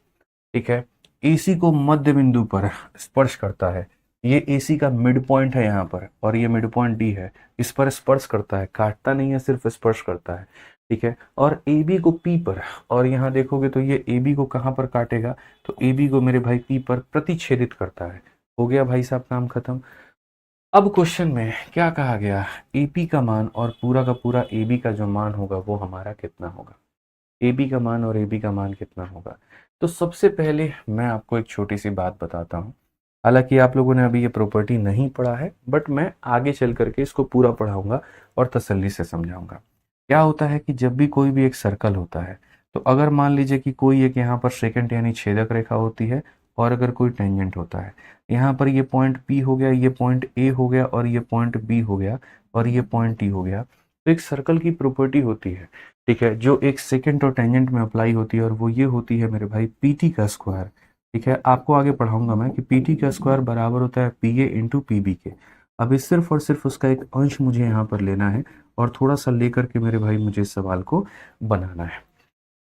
ठीक है, एसी को मध्य बिंदु पर स्पर्श करता है। ये एसी का मिड पॉइंट है यहाँ पर, और ये मिड पॉइंट डी है। इस पर स्पर्श करता है, काटता नहीं है, सिर्फ स्पर्श करता है। ठीक है, और ए बी को पी पर, और यहाँ देखोगे तो ये ए बी को कहाँ पर काटेगा, तो ए बी को मेरे भाई पी पर प्रतिच्छेदित करता है। हो गया भाई साहब, काम खत्म। अब क्वेश्चन में क्या कहा गया, एपी का मान और पूरा का पूरा एबी का जो मान होगा वो हमारा कितना होगा। एबी का मान और एबी का मान कितना होगा। तो सबसे पहले मैं आपको एक छोटी सी बात बताता हूँ। हालांकि आप लोगों ने अभी ये प्रॉपर्टी नहीं पढ़ा है, बट मैं आगे चल करके इसको पूरा पढ़ाऊंगा और तसल्ली से समझाऊंगा। क्या होता है कि जब भी कोई भी एक सर्कल होता है, तो अगर मान लीजिए कि कोई एक यहाँ पर सेकंड यानी छेदक रेखा होती है, और अगर कोई टेंजेंट होता है, यहाँ पर ये पॉइंट P हो गया, ये पॉइंट A हो गया, और ये पॉइंट B हो गया, और ये पॉइंट T हो गया। तो एक सर्कल की प्रॉपर्टी होती है, ठीक है, जो एक सेकंड और टेंजेंट में अप्लाई होती है, और वो ये होती है मेरे भाई PT का स्क्वायर। ठीक है, आपको आगे पढ़ाऊंगा मैं कि PT का स्क्वायर बराबर होता है PA इंटू PB के। अभी सिर्फ और सिर्फ उसका एक अंश मुझे यहाँ पर लेना है और थोड़ा सा लेकर के मेरे भाई मुझे इस सवाल को बनाना है।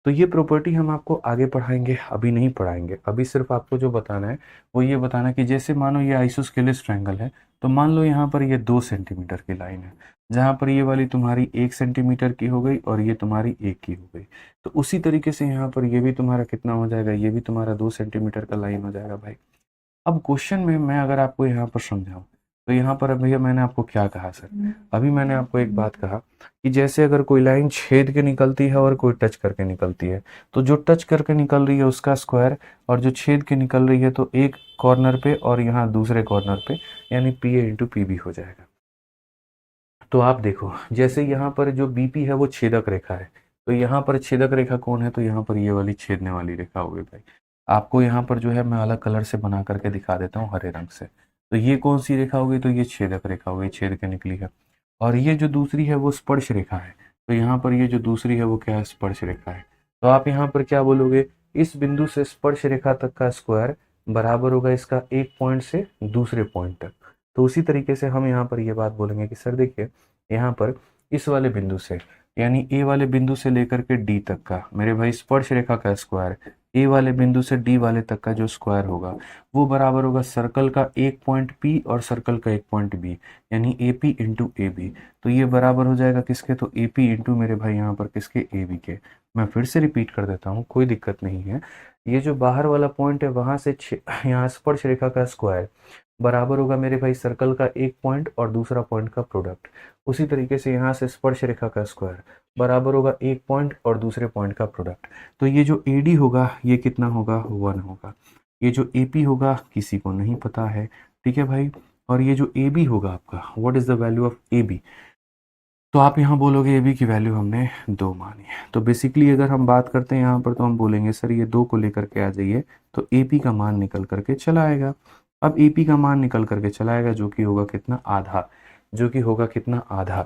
तो ये प्रॉपर्टी हम आपको आगे पढ़ाएंगे, अभी नहीं पढ़ाएंगे। अभी सिर्फ आपको जो बताना है वो ये बताना कि जैसे मानो ये आइसोस्केलेस ट्रायंगल है, तो मान लो यहाँ पर ये 2 सेंटीमीटर की लाइन है, जहाँ पर ये वाली तुम्हारी 1 सेंटीमीटर की हो गई और ये तुम्हारी 1 की हो गई। तो उसी तरीके से यहाँ पर ये भी तुम्हारा कितना हो जाएगा, ये भी तुम्हारा 2 सेंटीमीटर का लाइन हो जाएगा भाई। अब क्वेश्चन में मैं अगर आपको यहाँ पर समझाऊं, तो यहाँ पर भैया मैंने आपको क्या कहा सर, अभी मैंने आपको एक बात कहा कि जैसे अगर कोई लाइन छेद के निकलती है और कोई टच करके निकलती है, तो जो टच करके निकल रही है उसका स्क्वायर, और जो छेद के निकल रही है तो एक कॉर्नर पे और यहाँ दूसरे कॉर्नर पे, यानी P A into P B हो जाएगा। तो आप देखो, जैसे यहाँ पर जो बीपी है वो छेदक रेखा है, तो यहाँ पर छेदक रेखा कौन है, तो यहाँ पर ये वाली छेदने वाली रेखा होगी भाई। आपको यहाँ पर जो है मैं अलग कलर से बना करके दिखा देता हूँ, हरे रंग से। तो ये कौन सी रेखा होगी, तो ये छेदक रेखा होगी, छेद के निकली है। और ये जो दूसरी है वो स्पर्श रेखा है, तो यहाँ पर ये जो दूसरी है वो क्या है, स्पर्श रेखा है। तो आप यहाँ पर क्या बोलोगे, इस बिंदु से स्पर्श रेखा तक का स्क्वायर बराबर होगा इसका एक पॉइंट से दूसरे पॉइंट तक। तो उसी तरीके से हम यहाँ पर ये बात बोलेंगे कि सर देखिए, यहाँ पर इस वाले बिंदु से, यानी ए वाले बिंदु से लेकर के डी तक का मेरे भाई स्पर्श रेखा का स्क्वायर, ए वाले बिंदु से डी वाले तक का जो स्क्वायर होगा वो बराबर होगा सर्कल का एक पॉइंट पी और सर्कल का एक पॉइंट बी, यानी A P into A B. तो ये बराबर हो जाएगा किसके, तो ए पी इंटू मेरे भाई यहाँ पर किसके, ए बी के। मैं फिर से रिपीट कर देता हूँ, कोई दिक्कत नहीं है। ये जो बाहर वाला पॉइंट है वहां से यहाँ स्पर्श रेखा का स्क्वायर बराबर होगा मेरे भाई सर्कल का एक पॉइंट और दूसरा पॉइंट का प्रोडक्ट। उसी तरीके से यहाँ से स्पर्श रेखा का स्क्वायर बराबर होगा एक पॉइंट और दूसरे पॉइंट का प्रोडक्ट। तो ये जो AD होगा ये कितना होगा, 1 होगा। ये जो AP होगा किसी को नहीं पता है, ठीक है भाई। और ये जो AB होगा आपका, what is the value of AB, तो आप यहाँ बोलोगे AB की वैल्यू हमने 2 मानी है। तो बेसिकली अगर हम बात करते हैं यहाँ पर, तो हम बोलेंगे सर ये 2 को लेकर के आ जाइए, तो AP का मान निकल करके चला आएगा। अब AP का मान निकल करके चला आएगा जो कि होगा कितना, आधा, जो कि होगा कितना, आधा।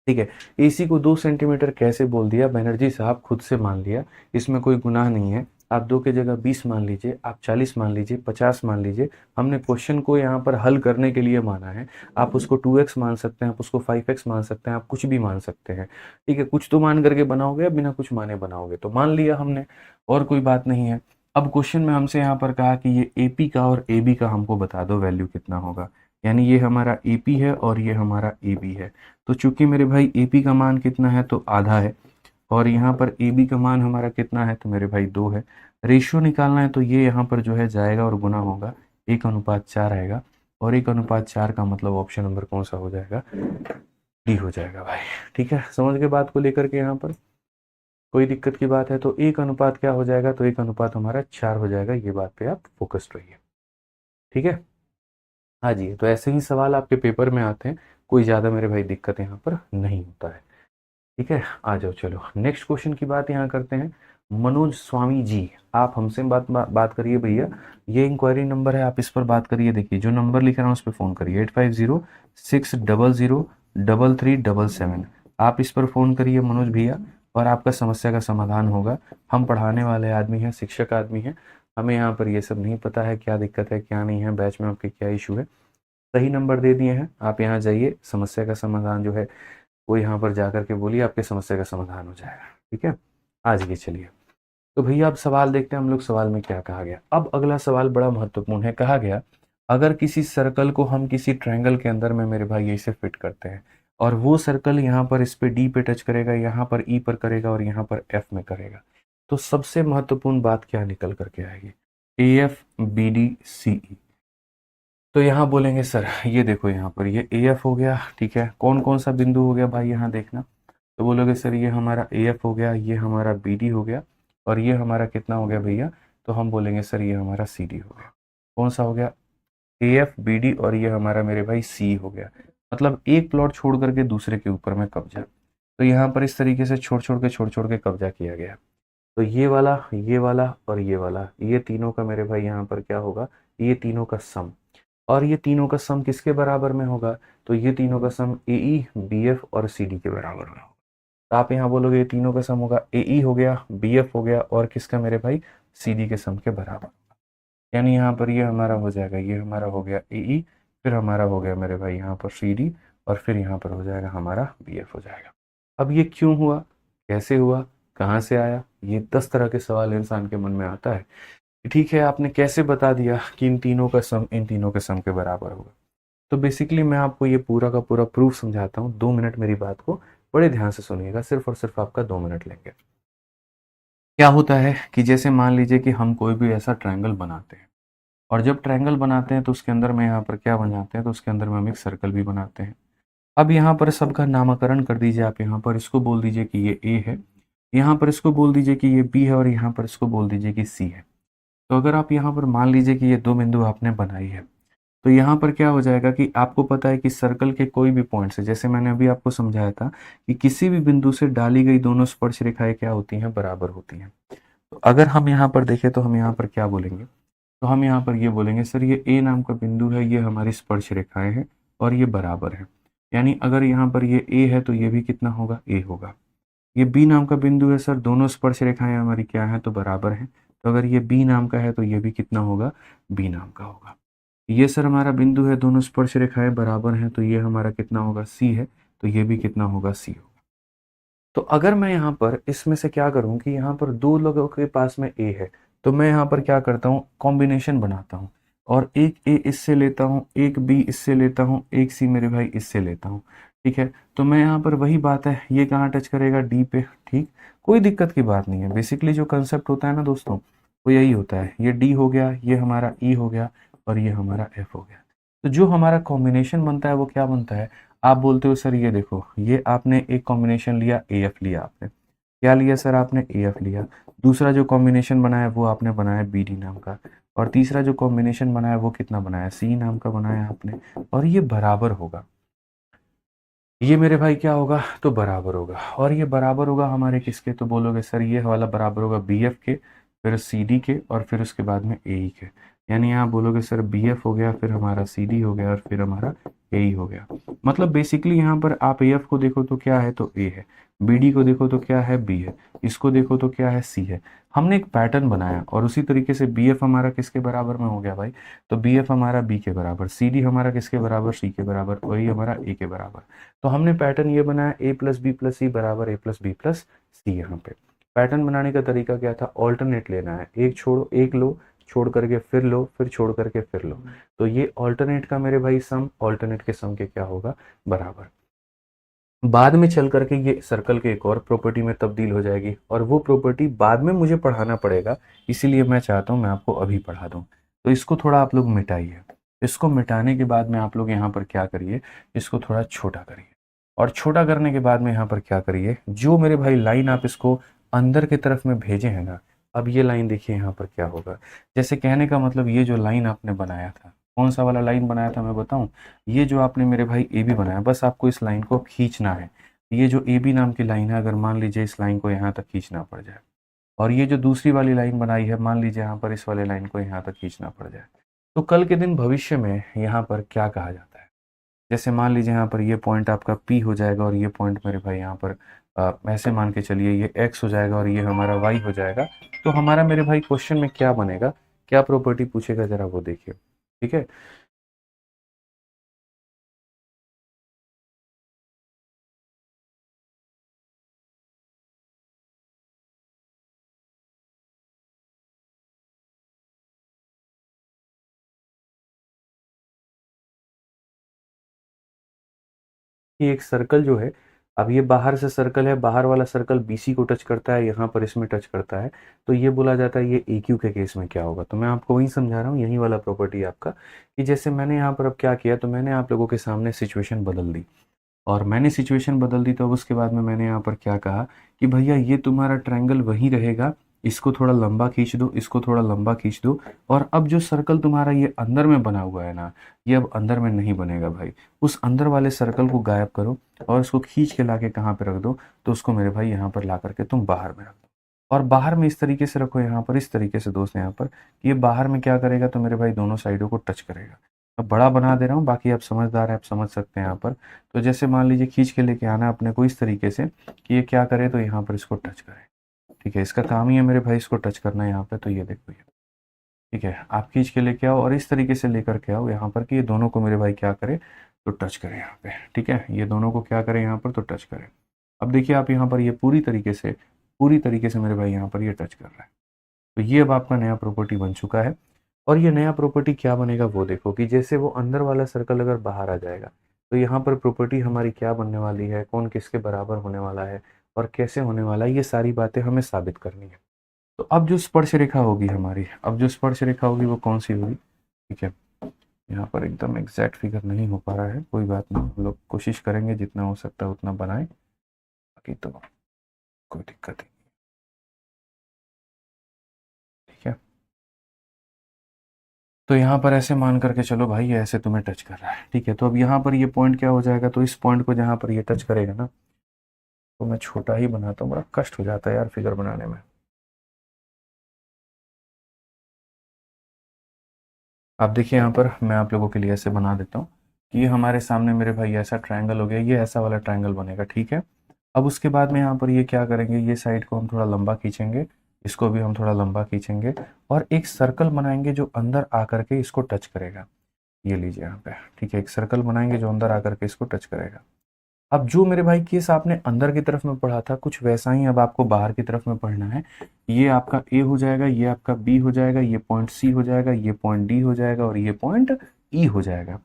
ठीक है, AC को 2 सेंटीमीटर कैसे बोल दिया बनर्जी साहब, खुद से मान लिया, इसमें कोई गुनाह नहीं है। आप 2 की जगह 20 मान लीजिए, आप 40 मान लीजिए, 50 मान लीजिए, हमने क्वेश्चन को यहाँ पर हल करने के लिए माना है। आप उसको 2x मान सकते हैं, आप उसको 5x मान सकते हैं, आप कुछ भी मान सकते हैं। ठीक है, कुछ तो मान करके बनाओगे, या बिना कुछ माने बनाओगे, तो मान लिया हमने, और कोई बात नहीं है। अब क्वेश्चन में हमसे यहाँ पर कहा कि ये AP का और AB का हमको बता दो वैल्यू कितना होगा, यानी ये हमारा AP है और ये हमारा AB है। तो चूंकि मेरे भाई AP का मान कितना है, तो आधा है, और यहाँ पर AB का मान हमारा कितना है, तो मेरे भाई 2 है। रेशियो निकालना है तो ये यहाँ पर जो है जाएगा और गुना होगा, 1:4 आएगा। और 1:4 का मतलब ऑप्शन नंबर कौन सा हो जाएगा, डी हो जाएगा भाई। ठीक है, समझ के बात को लेकर के यहाँ पर कोई दिक्कत की बात है, तो 1 अनुपात क्या हो जाएगा, तो 1 अनुपात हमारा 4 हो जाएगा। ये बात पे आप फोकस्ड रहिए, ठीक है। हाँ जी, तो ऐसे ही सवाल आपके पेपर में आते हैं, कोई ज़्यादा मेरे भाई दिक्कत यहाँ पर नहीं होता है। ठीक है, आ जाओ, चलो नेक्स्ट क्वेश्चन की बात यहाँ करते हैं। मनोज स्वामी जी, आप हमसे बात करिए भैया, ये इंक्वायरी नंबर है, आप इस पर बात करिए। देखिए जो नंबर लिख रहा हूँ उस पर फ़ोन करिए, 8506003377। आप इस पर फ़ोन करिए मनोज भैया, और आपका समस्या का समाधान होगा। हम पढ़ाने वाले आदमी हैं, शिक्षक आदमी हैं, हमें यहाँ पर ये सब नहीं पता है क्या दिक्कत है क्या नहीं है, बैच में आपके क्या इशू है। सही नंबर दे दिए हैं, आप यहाँ जाइए, समस्या का समाधान जो है वो यहाँ पर जाकर के बोलिए, आपके समस्या का समाधान हो जाएगा। ठीक है, आ जाइए, चलिए। तो भैया अब सवाल देखते हैं हम लोग, सवाल में क्या कहा गया। अब अगला सवाल बड़ा महत्वपूर्ण है, कहा गया अगर किसी सर्कल को हम किसी ट्रायंगल के अंदर में मेरे भाई ऐसे फिट करते हैं, और वो सर्कल यहाँ पर इस पे D पे टच करेगा, यहाँ पर E पर करेगा और यहाँ पर F में करेगा, तो सबसे महत्वपूर्ण बात क्या निकल करके आएगी, AFBDCE। तो यहाँ बोलेंगे सर ये देखो, यहाँ पर ये AF हो गया, ठीक है, कौन कौन सा बिंदु हो गया भाई यहाँ देखना। तो बोलोगे सर ये हमारा AF हो गया, ये हमारा BD हो गया, और ये हमारा कितना हो गया भैया, तो हम बोलेंगे सर ये हमारा CD हो गया। कौन सा हो गया, AFBD, और ये हमारा मेरे भाई C हो गया। मतलब एक प्लॉट छोड़ करके दूसरे के ऊपर में कब्जा। तो यहाँ पर इस तरीके से छोड़ छोड़ के कब्जा किया गया। तो ये वाला और ये वाला, ये तीनों का मेरे भाई यहाँ पर क्या होगा, ये तीनों का सम। और ये तीनों का सम किसके बराबर में होगा, तो ये तीनों का सम AE, BF और CD के बराबर में होगा। तो आप यहाँ बोलोगे ये तीनों का सम होगा, AE हो गया, BF हो गया, और किसका मेरे भाई, CD के सम के बराबर। यानी यहाँ पर ये हमारा हो जाएगा, ये हमारा हो गया AE, फिर हमारा हो गया मेरे भाई यहाँ पर सी डी, और फिर यहाँ पर हो जाएगा हमारा बी एफ हो जाएगा। अब ये क्यों हुआ, कैसे हुआ, कहाँ से आया, ये 10 तरह के सवाल इंसान के मन में आता है कि ठीक है आपने कैसे बता दिया कि इन तीनों का सम इन तीनों के सम के बराबर होगा। तो बेसिकली मैं आपको ये पूरा का पूरा प्रूफ समझाता हूँ। 2 मिनट मेरी बात को बड़े ध्यान से सुनिएगा, सिर्फ और सिर्फ आपका 2 मिनट लेंगे। क्या होता है कि जैसे मान लीजिए कि हम कोई भी ऐसा ट्रायंगल बनाते हैं, और जब ट्रायंगल बनाते हैं तो उसके अंदर में यहाँ पर क्या बनाते हैं, तो उसके अंदर में हम एक सर्कल भी बनाते हैं। अब यहाँ पर सबका नामकरण कर दीजिए आप, यहाँ पर इसको बोल दीजिए कि ये ए है, यहाँ पर इसको बोल दीजिए कि ये बी है, और यहाँ पर इसको बोल दीजिए कि सी है। तो अगर आप यहाँ पर मान लीजिए कि ये 2 बिंदु आपने बनाई है, तो यहाँ पर क्या हो जाएगा कि आपको पता है कि सर्कल के कोई भी पॉइंट से, जैसे मैंने अभी आपको समझाया था कि किसी भी बिंदु से डाली गई दोनों स्पर्श रेखाएं क्या होती हैं, बराबर होती हैं। तो अगर हम यहाँ पर देखें तो हम यहाँ पर क्या बोलेंगे, तो हम यहाँ पर ये बोलेंगे सर ये ए नाम का बिंदु है, ये हमारी स्पर्श रेखाएं हैं और ये बराबर है। यानी अगर यहाँ पर ये ए है तो ये भी कितना होगा, ए होगा। ये बी नाम का बिंदु है सर, दोनों स्पर्श रेखाएं हमारी क्या है, तो बराबर हैं। तो अगर ये बी नाम का है तो ये भी कितना होगा, बी नाम का होगा। ये सर हमारा बिंदु है, दोनों स्पर्श रेखाएं बराबर हैं, तो ये हमारा कितना होगा, सी है, तो ये भी कितना होगा, सी होगा। तो अगर मैं यहाँ पर इसमें से क्या करूँ कि यहाँ पर दो लोगों के पास में ए है, तो मैं यहाँ पर क्या करता हूँ, कॉम्बिनेशन बनाता हूँ, और एक ए इससे लेता हूँ, एक बी इससे लेता हूँ, एक सी मेरे भाई इससे लेता हूँ। ठीक है, तो मैं यहाँ पर वही बात है, ये कहाँ टच करेगा, डी पे। ठीक, कोई दिक्कत की बात नहीं है। बेसिकली जो कंसेप्ट होता है ना दोस्तों, वो यही होता है। ये डी हो गया, ये हमारा ई हो गया, और ये हमारा एफ हो गया। तो जो हमारा कॉम्बिनेशन बनता है वो क्या बनता है, आप बोलते हो सर ये देखो, ये आपने एक कॉम्बिनेशन लिया, ए एफ लिया आपने, क्या लिया सर आपने, ए एफ लिया। दूसरा जो कॉम्बिनेशन बनाया वो आपने बनाया बी डी नाम का, और तीसरा जो कॉम्बिनेशन बनाया वो कितना बनाया, सी नाम का बनाया आपने, और ये बराबर होगा। ये मेरे भाई क्या होगा, तो बराबर होगा। और ये बराबर होगा हमारे किसके, तो बोलोगे सर ये वाला बराबर होगा बी एफ के, फिर सी डी के, और फिर उसके बाद में ए ई के। यानी यहाँ बोलोगे सर बी एफ हो गया, फिर हमारा सी डी हो गया, और फिर हमारा ए ई हो गया। मतलब बेसिकली यहाँ पर आप ए एफ को देखो तो क्या है, तो ए है। बी डी को देखो तो क्या है, बी है। इसको देखो तो क्या है, सी है। हमने एक पैटर्न बनाया, और उसी तरीके से बी एफ हमारा किसके बराबर में हो गया भाई, तो बी एफ हमारा बी के बराबर, सी डी हमारा किसके बराबर, सी के बराबर, वही हमारा ए के बराबर। तो हमने पैटर्न ये बनाया, ए प्लस बी प्लस सी बराबर ए प्लस बी प्लस सी। यहाँ पे पैटर्न बनाने का तरीका क्या था, ऑल्टरनेट लेना है, एक छोड़ो, एक लो, छोड़ करके फिर लो, फिर छोड़ करके फिर लो। तो ये ऑल्टरनेट का मेरे भाई सम, ऑल्टरनेट के सम के क्या होगा, बराबर। बाद में चल करके ये सर्कल के एक और प्रॉपर्टी में तब्दील हो जाएगी, और वो प्रॉपर्टी बाद में मुझे पढ़ाना पड़ेगा, इसीलिए मैं चाहता हूँ मैं आपको अभी पढ़ा दूँ। तो इसको थोड़ा आप लोग मिटाइए। इसको मिटाने के बाद में आप लोग यहाँ पर क्या करिए, इसको थोड़ा छोटा करिए, और छोटा करने के बाद में यहाँ पर क्या करिए, जो मेरे भाई लाइन आप इसको अंदर की तरफ में भेजे हैं ना, अब ये लाइन देखिए यहाँ पर क्या होगा। जैसे कहने का मतलब ये जो लाइन आपने बनाया था, कौन सा वाला लाइन बनाया था मैं बताऊं, ये जो आपने मेरे भाई ए बी बनाया, बस आपको इस लाइन को खींचना है। ये जो ए बी नाम की लाइन है, अगर मान लीजिए इस लाइन को यहाँ तक खींचना पड़ जाए, और ये जो दूसरी वाली लाइन बनाई है, मान लीजिए यहाँ पर इस वाले लाइन को यहाँ तक खींचना पड़ जाए, तो कल के दिन भविष्य में यहाँ पर क्या कहा जाता है, जैसे मान लीजिए यहाँ पर ये पॉइंट आपका P हो जाएगा, और ये पॉइंट मेरे भाई यहाँ पर ऐसे मान के चलिए ये X हो जाएगा, और ये हमारा Y हो जाएगा। तो हमारा मेरे भाई क्वेश्चन में क्या बनेगा, क्या प्रॉपर्टी पूछेगा, जरा वो देखिए। ठीक है, कि एक सर्कल जो है, अब ये बाहर से सर्कल है, बाहर वाला सर्कल BC को टच करता है, यहाँ पर इसमें टच करता है, तो ये बोला जाता है ये AQ के केस में क्या होगा। तो मैं आपको वही समझा रहा हूँ, यही वाला प्रॉपर्टी आपका, कि जैसे मैंने यहाँ पर अब क्या किया, तो मैंने आप लोगों के सामने सिचुएशन बदल दी, और मैंने सिचुएशन बदल दी, तो अब उसके बाद में मैंने यहाँ पर क्या कहा कि भैया ये तुम्हारा ट्रायंगल वही रहेगा, इसको थोड़ा लंबा खींच दो, इसको थोड़ा लंबा खींच दो, और अब जो सर्कल तुम्हारा ये अंदर में बना हुआ है ना, ये अब अंदर में नहीं बनेगा भाई। उस अंदर वाले सर्कल को गायब करो, और उसको खींच के लाके कहाँ पे रख दो, तो उसको मेरे भाई यहाँ पर ला करके तुम बाहर में रख दो, और बाहर में इस तरीके से रखो, यहाँ पर इस तरीके से दोस्त यहाँ पर, कि ये बाहर में क्या करेगा, तो मेरे भाई दोनों साइडों को टच करेगा। अब बड़ा बना दे रहा हूँ, बाकी आप समझदार हैं, आप समझ सकते हैं यहाँ पर। तो जैसे मान लीजिए खींच के लेके आना है अपने को इस तरीके से कि ये क्या करे, तो यहाँ पर इसको टच करे। ठीक है, इसका काम ही है मेरे भाई इसको टच करना है यहाँ पे, तो ये देखो ये ठीक है, आप खींच के लेके आओ और इस तरीके से लेकर के आओ यहाँ पर कि ये दोनों को मेरे भाई क्या करे, तो टच करें यहाँ पे। ठीक है, ये दोनों को क्या करें यहाँ पर, तो टच करें। अब देखिए आप यहाँ पर ये पूरी तरीके से मेरे भाई यहाँ पर ये टच कर रहा है। तो ये अब आपका नया प्रॉपर्टी बन चुका है। और ये नया प्रॉपर्टी क्या बनेगा वो देखो, कि जैसे वो अंदर वाला सर्कल अगर बाहर आ जाएगा तो यहाँ पर प्रॉपर्टी हमारी क्या बनने वाली है, कौन किसके बराबर होने वाला है और कैसे होने वाला है, ये सारी बातें हमें साबित करनी है। तो अब जो स्पर्श रेखा होगी हमारी, अब जो स्पर्श रेखा होगी वो कौन सी होगी। ठीक है, यहाँ पर एकदम एग्जैक्ट फिगर नहीं हो पा रहा है, कोई बात नहीं, हम लोग कोशिश करेंगे जितना हो सकता है उतना बनाएं, बाकी तो कोई दिक्कत नहीं। ठीक है, तो यहाँ पर ऐसे मान करके चलो भाई, ये ऐसे तुम्हें टच कर रहा है। ठीक है, तो अब यहाँ पर ये पॉइंट क्या हो जाएगा, तो इस पॉइंट को जहाँ पर ये टच करेगा ना, तो मैं छोटा ही बनाता हूँ, बड़ा कष्ट हो जाता है यार फिगर बनाने में। आप देखिए यहाँ पर मैं आप लोगों के लिए ऐसे बना देता हूँ कि ये हमारे सामने मेरे भाई ऐसा ट्रायंगल हो गया, ये ऐसा वाला ट्रायंगल बनेगा। ठीक है, अब उसके बाद में यहाँ पर ये क्या करेंगे, ये साइड को हम थोड़ा लंबा खींचेंगे, इसको भी हम थोड़ा लंबा खींचेंगे और एक सर्कल बनाएंगे जो अंदर आकर के इसको टच करेगा। ये लीजिए यहाँ पे। ठीक है, एक सर्कल बनाएंगे जो अंदर आकर के इसको टच करेगा। अब जो मेरे भाई केस आपने अंदर की तरफ में पढ़ा था, कुछ वैसा ही अब आपको बाहर की तरफ में पढ़ना है। ये आपका ए हो जाएगा, ये आपका बी हो जाएगा, ये पॉइंट सी हो जाएगा, ये पॉइंट डी हो जाएगा और ये पॉइंट ई हो जाएगा।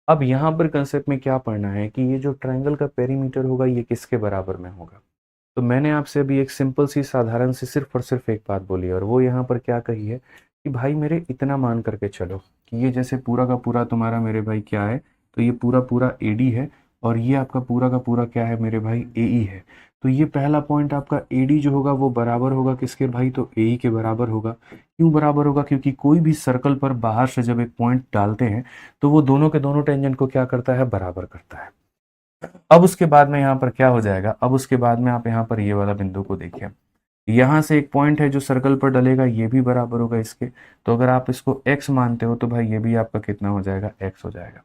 अब यहाँ पर कंसेप्ट में क्या पढ़ना है कि ये जो ट्रायंगल का पेरीमीटर होगा ये किसके बराबर में होगा। तो मैंने आपसे अभी एक सिंपल सी साधारण सी सिर्फ और सिर्फ एक बात बोली और वो यहाँ पर क्या कही है कि भाई मेरे इतना मान करके चलो कि ये जैसे पूरा का पूरा तुम्हारा मेरे भाई क्या है, तो ये पूरा पूरा एडी है और ये आपका पूरा का पूरा क्या है मेरे भाई एई है। तो ये पहला पॉइंट आपका एडी जो होगा वो बराबर होगा किसके भाई, तो एई के बराबर होगा। क्यों बराबर होगा, क्योंकि कोई भी सर्कल पर बाहर से जब एक पॉइंट डालते हैं तो वो दोनों के दोनों टेंजेंट को क्या करता है, बराबर करता है। अब उसके बाद में यहाँ पर क्या हो जाएगा, अब उसके बाद में आप यहाँ पर ये वाला बिंदु को देखिए, यहाँ से एक पॉइंट है जो सर्कल पर डलेगा, ये भी बराबर होगा इसके। तो अगर आप इसको x मानते हो तो भाई ये भी आपका कितना हो जाएगा, x हो जाएगा।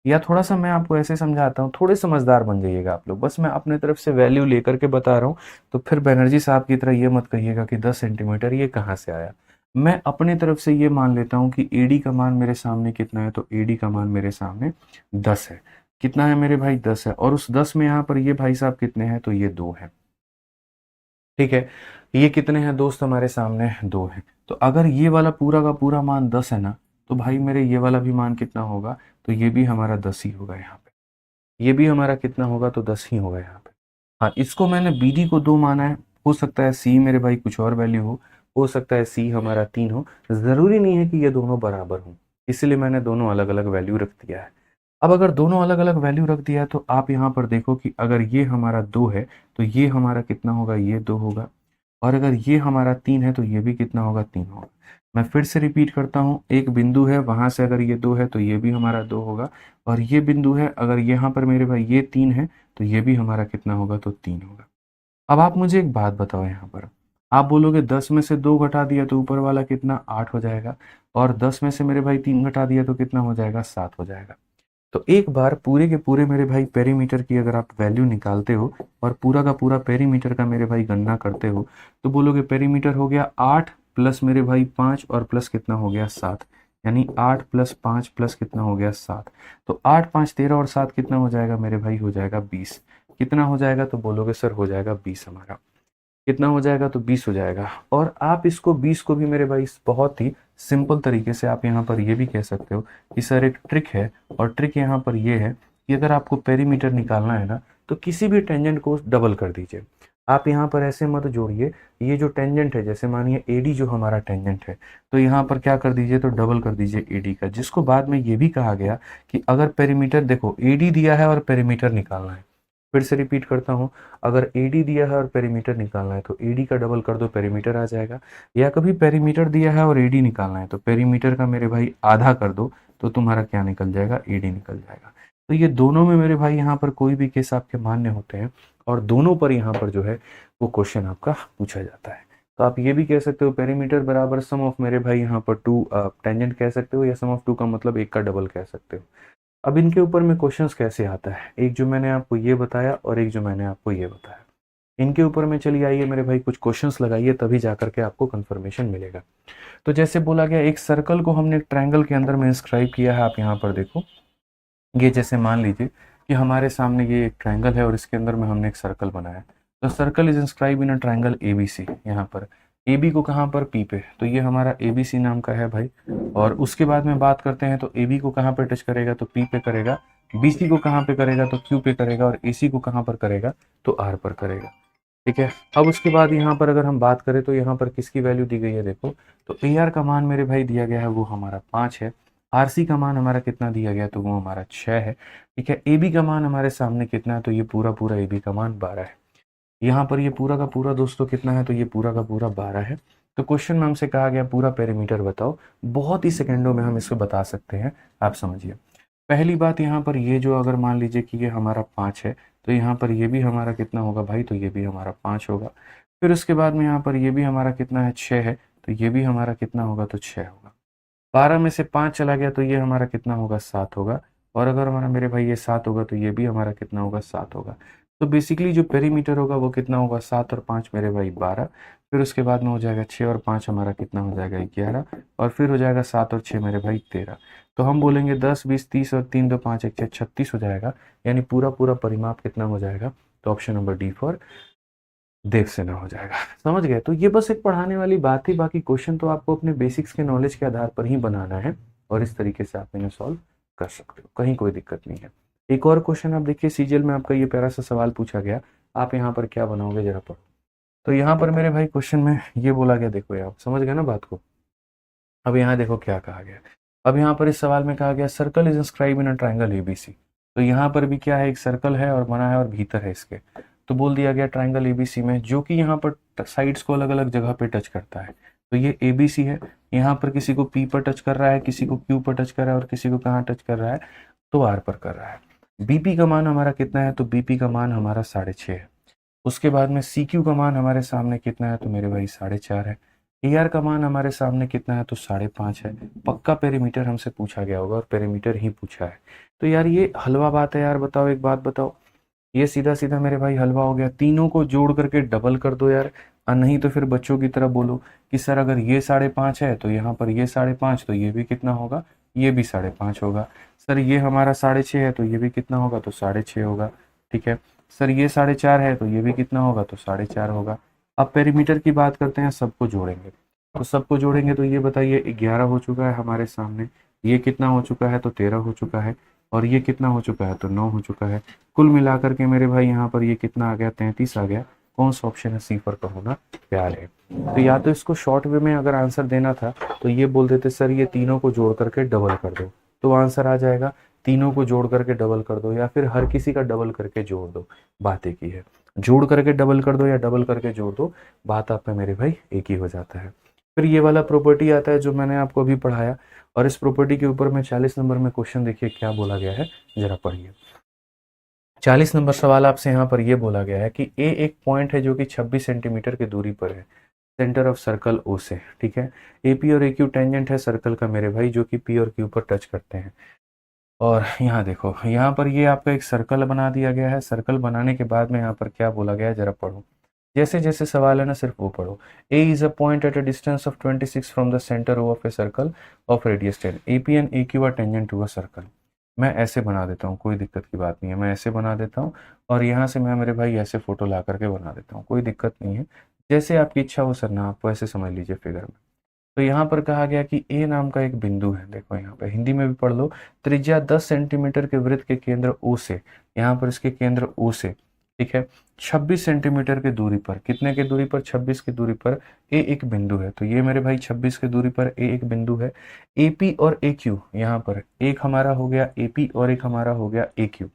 या थोड़ा सा मैं आपको ऐसे समझाता हूँ, थोड़े समझदार बन जाइएगा आप लोग, बस मैं अपने तरफ से वैल्यू लेकर के बता रहा हूँ। तो फिर बनर्जी साहब की तरह ये मत कहिएगा कि 10 सेंटीमीटर ये कहाँ से आया। मैं अपने तरफ से ये मान लेता हूँ कि एडी का मान मेरे सामने कितना है, तो एडी का मान मेरे सामने 10 है। कितना है मेरे भाई, 10 है। और उस 10 में यहाँ पर ये भाई साहब कितने हैं, तो ये 2 है। ठीक है, ये कितने हैं दोस्त हमारे सामने, 2 है। तो अगर ये वाला पूरा का पूरा मान 10 है ना, तो भाई मेरे ये वाला भी मान कितना होगा, तो ये भी हमारा 10 ही होगा यहाँ पे। ये भी हमारा कितना होगा, तो 10 ही होगा यहाँ पे। हाँ, इसको मैंने BD को 2 माना है, हो सकता है C मेरे भाई कुछ और वैल्यू हो सकता है C हमारा 3 हो, ज़रूरी नहीं है कि ये दोनों बराबर हों, इसलिए मैंने दोनों अलग अलग वैल्यू रख दिया है। अब अगर दोनों अलग अलग वैल्यू रख दिया है तो आप यहाँ पर देखो कि अगर ये हमारा 2 है तो ये हमारा कितना होगा, ये 2 होगा। और अगर ये हमारा 3 है तो ये भी कितना होगा, 3 होगा। मैं फिर से रिपीट करता हूँ, एक बिंदु है वहां से अगर ये 2 है तो ये भी हमारा 2 होगा। और ये बिंदु है, अगर यहाँ पर मेरे भाई ये 3 है तो ये भी हमारा कितना होगा, तो 3 होगा। अब आप मुझे एक बात बताओ, यहाँ पर आप बोलोगे 10 में से 2 घटा दिया तो ऊपर वाला कितना, 8 हो जाएगा। और 10 में से मेरे भाई 3 घटा दिया तो कितना हो जाएगा, 7 हो जाएगा। तो एक बार पूरे के पूरे मेरे भाई पेरीमीटर की अगर आप वैल्यू निकालते हो और पूरा का पूरा पेरीमीटर का मेरे भाई गणना करते हो, तो बोलोगे पेरीमीटर हो गया 8 प्लस मेरे भाई 5 और प्लस कितना हो गया, 7। यानी 8 प्लस 5 प्लस कितना हो गया, 7। तो 8 5 13 और 7 कितना हो जाएगा मेरे भाई, हो जाएगा 20। कितना हो जाएगा, तो बोलोगे सर हो जाएगा 20 हमारा। कितना हो जाएगा, तो 20 हो जाएगा। और आप इसको 20 को भी मेरे भाई बहुत ही सिंपल तरीके से आप यहाँ पर ये भी कह सकते हो कि सर एक ट्रिक है, और ट्रिक यहाँ पर ये है कि अगर आपको पेरीमीटर निकालना है ना, तो किसी भी टेंजेंट को डबल कर दीजिए। आप यहाँ पर ऐसे मत जोड़िए, ये जो टेंजेंट है, जैसे मानिए एडी जो हमारा टेंजेंट है, तो यहाँ पर क्या कर दीजिए, तो डबल कर दीजिए एडी का, जिसको बाद में ये भी कहा गया कि अगर पेरीमीटर, देखो एडी दिया है और पेरीमीटर निकालना है। फिर से रिपीट करता हूँ, अगर एडी दिया है और पेरीमीटर निकालना है तो एडी का डबल कर दो, पेरीमीटर आ जाएगा। या कभी पेरीमीटर दिया है और एडी निकालना है तो पेरीमीटर का मेरे भाई आधा कर दो, तो तुम्हारा क्या निकल जाएगा, एडी निकल जाएगा। तो ये दोनों में मेरे भाई यहाँ पर कोई भी केस आपके मान्य होते हैं और दोनों पर यहाँ पर जो है वो क्वेश्चन आपका पूछा जाता है। तो आप ये भी कह सकते हो पेरीमीटर बराबर सम ऑफ मेरे भाई यहाँ पर 2 टेंजेंट कह सकते हो, या सम ऑफ 2 का मतलब 1 का डबल कह सकते हो। अब इनके ऊपर में क्वेश्चंस कैसे आता है, एक जो मैंने आपको ये बताया और एक जो मैंने आपको ये बताया। इनके ऊपर में चलिए आइए मेरे भाई कुछ क्वेश्चंस लगाइए, तभी जाकर के आपको कंफर्मेशन मिलेगा। तो जैसे बोला गया, एक सर्कल को हमने एक ट्रायंगल के अंदर में इंस्क्राइब किया है। आप यहाँ पर देखो, ये जैसे मान लीजिए कि हमारे सामने ये एक ट्रायंगल है और इसके अंदर में हमने एक सर्कल बनाया। तो circle is inscribe in a triangle ABC. यहाँ पर ए बी को कहाँ पर, पी पे, तो ये हमारा ए बी सी नाम का है भाई। और उसके बाद में बात करते हैं तो ए बी को कहाँ पे टच करेगा, तो पी पे करेगा। बी सी को कहाँ पे करेगा, तो क्यू पे करेगा। और ए सी को कहाँ पर करेगा, तो आर पर करेगा। ठीक है। अब उसके बाद यहाँ पर अगर हम बात करें तो यहाँ पर किसकी वैल्यू दी गई है, देखो तो ए आर का मान मेरे भाई दिया गया है वो हमारा 5 है। आर सी का मान हमारा कितना दिया गया, तो वो हमारा 6 है। ठीक है। ए बी का मान हमारे सामने कितना है, तो ये पूरा पूरा ए बी का मान 12 है। यहाँ पर ये पूरा का पूरा दोस्तों कितना है, तो ये पूरा का पूरा 12 है। तो क्वेश्चन में हमसे कहा गया पूरा पेरीमीटर बताओ। बहुत ही सेकंडों में हम इसको बता सकते हैं, आप समझिए। पहली बात, यहाँ पर ये जो अगर मान लीजिए कि ये हमारा 5 है, तो यहाँ पर ये भी हमारा कितना होगा भाई, तो ये भी हमारा 5 होगा। फिर उसके बाद में यहाँ पर ये भी हमारा कितना है, 6 है, तो ये भी हमारा कितना होगा, तो 6 होगा। 12 में से 5 चला गया तो ये हमारा कितना होगा, 7 होगा। और अगर हमारा मेरे भाई ये 7 होगा तो ये भी हमारा कितना होगा, 7 होगा। तो बेसिकली जो पेरीमीटर होगा वो कितना होगा, 7 और 5 मेरे भाई 12। फिर उसके बाद में हो जाएगा 6 और 5 हमारा कितना हो जाएगा, 11। और फिर हो जाएगा 7 और 6 मेरे भाई 13। तो हम बोलेंगे 10 20 30 और 3 2 5 1 6 36 हो जाएगा। यानी पूरा पूरा परिमाप कितना हो जाएगा, तो ऑप्शन नंबर डी फॉर देवसेना हो जाएगा। समझ गए। तो ये बस एक पढ़ाने वाली बात थी, बाकी क्वेश्चन तो आपको अपने बेसिक्स के नॉलेज के आधार पर ही बनाना है और इस तरीके से आप इन्हें सॉल्व कर सकते हो, कहीं कोई दिक्कत नहीं है। एक और क्वेश्चन आप देखिए, सीजीएल में आपका ये प्यारा सा सवाल पूछा गया, आप यहाँ पर क्या बनाओगे जरा पढ़ो। तो यहाँ पर मेरे भाई क्वेश्चन में ये बोला गया, देखो आप समझ गए ना बात को। अब यहाँ देखो क्या कहा गया। अब यहाँ पर इस सवाल में कहा गया circle is inscribe in a triangle ABC. तो यहाँ पर भी क्या है, एक सर्कल है और बना है और भीतर है इसके। तो बोल दिया गया ट्राइंगल एबीसी में, जो कि यहाँ पर साइड्स को अलग अलग जगह पे टच करता है। तो ये एबीसी है, यहाँ पर किसी को पी पर टच कर रहा है, किसी को क्यू पर टच कर रहा है और किसी को कहाँ टच कर रहा है, तो आर पर कर रहा है। बीपी का मान हमारा कितना है, तो बीपी का मान हमारा 6.5 है। उसके बाद में सी क्यू का मान हमारे सामने कितना है, तो मेरे भाई 4.5 है। ए आर का मान हमारे सामने कितना है, तो 5.5 है। पक्का पेरीमीटर हमसे पूछा गया होगा और पेरीमीटर ही पूछा है। तो यार ये हलवा बात है यार, बताओ एक बात बताओ, ये सीधा सीधा मेरे भाई हलवा हो गया। तीनों को जोड़ करके डबल कर दो यार, और नहीं तो फिर बच्चों की तरह बोलो कि सर अगर ये 5.5 है तो यहाँ पर ये 5.5, तो ये भी कितना होगा, ये भी 5.5 होगा। सर ये हमारा 6.5 है तो ये भी कितना होगा, तो 6.5 होगा। ठीक है। सर ये 4.5 है तो ये भी कितना होगा, तो 4.5 होगा। अब पेरीमीटर की बात करते हैं, सबको जोड़ेंगे। तो सबको जोड़ेंगे तो ये बताइए 11 हो चुका है हमारे सामने, ये कितना हो चुका है, तो 13 हो चुका है। और ये कितना हो चुका है, तो 9 हो चुका है। कुल मिलाकर के मेरे भाई यहाँ पर ये कितना आ गया, 33 आ गया। कौन सा ऑप्शन है, सी पर का होना प्यार है। तो या तो इसको शॉर्ट वे में अगर आंसर देना था तो ये बोल देते सर ये तीनों को जोड़ करके डबल कर दो, तो आंसर आ जाएगा। तीनों को जोड़ करके डबल कर दो या फिर हर किसी का डबल करके जोड़ दो, बात एक ही है। जोड़ करके डबल कर दो या डबल करके जोड़ दो, बात आप में मेरे भाई एक ही हो जाता है। फिर ये वाला प्रॉपर्टी आता है जो मैंने आपको अभी पढ़ाया, और इस प्रॉपर्टी के ऊपर में 40 नंबर में क्वेश्चन देखिए क्या बोला गया है, जरा पढ़िए। 40 नंबर सवाल आपसे यहाँ पर ये बोला गया है कि ए एक पॉइंट है जो कि 26 सेंटीमीटर की दूरी पर है सेंटर ऑफ सर्कल ओ से। ठीक है। एपी और एक्यू टेंजेंट है सर्कल का मेरे भाई, जो कि पी और क्यू पर टच करते हैं। और यहाँ देखो, यहाँ पर ये आपका एक सर्कल बना दिया गया है। सर्कल बनाने के बाद में यहाँ पर क्या बोला गया है, जरा पढ़ो। जैसे जैसे सवाल है ना, सिर्फ वो पढ़ो। A is a point at a distance of 26 from the centre of a circle of radius 10। A P and A Q are tangent to a circle. मैं ऐसे बना देता हूँ, कोई दिक्कत की बात नहीं है, मैं ऐसे बना देता हूँ। और यहाँ से मैं मेरे भाई ऐसे फोटो ला करके बना देता हूँ, कोई दिक्कत नहीं है। जैसे आपकी इच्छा हो सर ना, आप वैसे समझ लीजिए फिगर में। तो यहाँ पर कहा गया कि ए नाम का एक बिंदु है, देखो यहाँ पे हिंदी में भी पढ़ लो। त्रिज्या 10 सेंटीमीटर के वृत्त के केंद्र ओ से, यहाँ पर इसके केंद्र ओ से, ठीक है, 26 सेंटीमीटर की दूरी पर, कितने की दूरी पर, 26 की दूरी पर ए एक बिंदु है। तो ये मेरे भाई 26 की दूरी पर ए एक बिंदु है। एपी और ए क्यू, यहाँ पर एक हमारा हो गया एपी और एक हमारा हो गया ए क्यू।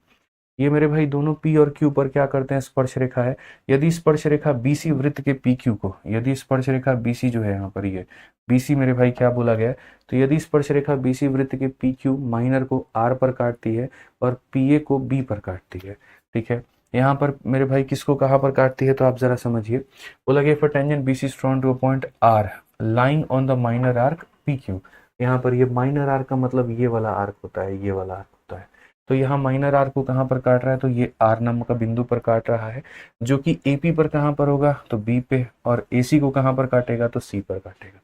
ये मेरे भाई दोनों पी और क्यू पर क्या करते हैं, स्पर्श रेखा है। यदि स्पर्श रेखा बीसी वृत्त के पी क्यू को, यदि स्पर्श रेखा बीसी जो है यहाँ पर ये बीसी मेरे भाई क्या बोला गया है, तो यदि स्पर्श रेखा बीसी वृत्त के पी क्यू माइनर को आर पर काटती है और पी ए को बी पर काटती है। ठीक है। यहाँ पर मेरे भाई किसको कहाँ पर काटती है, तो आप जरा समझिए। बोला गया for tangent BC is drawn to a point R lying on the minor arc P Q. यहाँ पर ये माइनर आर्क का मतलब ये वाला आर्क होता है, ये वाला आर्क होता है। तो यहाँ माइनर आर को कहाँ पर काट रहा है, तो ये आर नाम का बिंदु पर काट रहा है, जो कि एपी पर कहाँ पर होगा, तो बी पे, और एसी को कहाँ पर काटेगा, तो सी पर काटेगा।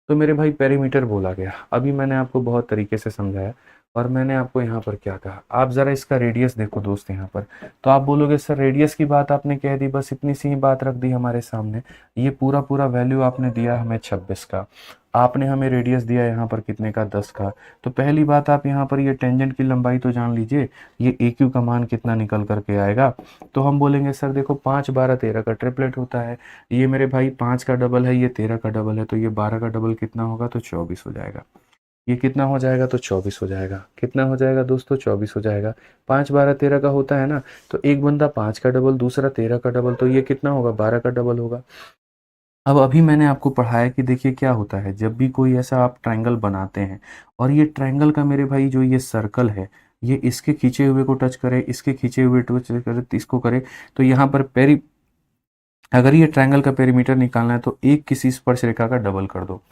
तो मेरे भाई पेरीमीटर बोला गया। अभी मैंने आपको बहुत तरीके से समझाया, और मैंने आपको यहाँ पर क्या कहा, आप जरा इसका रेडियस देखो दोस्त यहाँ पर। तो आप बोलोगे सर रेडियस की बात आपने कह दी, बस इतनी सी ही बात रख दी हमारे सामने, ये पूरा पूरा वैल्यू आपने दिया हमें 26 का, आपने हमें रेडियस दिया यहाँ पर कितने का, 10 का। तो पहली बात आप यहाँ पर ये टेंजेंट की लंबाई तो जान लीजिए, ये ए क्यू का मान कितना निकल करके आएगा। तो हम बोलेंगे सर देखो 5 12 13 का ट्रिपलेट होता है, ये मेरे भाई 5 का डबल है, ये 13 का डबल है, तो ये 12 का डबल कितना होगा, तो 24 हो जाएगा। ये कितना हो जाएगा, तो 24 हो जाएगा। कितना हो जाएगा दोस्तों, 24 हो जाएगा। 5 12 13 का होता है ना, तो एक बंदा 5 का डबल, दूसरा 13 का डबल, तो ये कितना होगा, 12 का डबल होगा। अब अभी मैंने आपको पढ़ाया कि देखिए क्या होता है जब भी कोई ऐसा आप ट्रायंगल बनाते हैं, और ये ट्रायंगल का मेरे भाई जो ये सर्कल है, ये इसके खींचे हुए को टच करे, इसके खींचे हुए टच करे, इसको करे, तो यहाँ पर अगर ये ट्रायंगल का पेरीमीटर निकालना है तो एक किसी स्पर्श रेखा का डबल कर दो।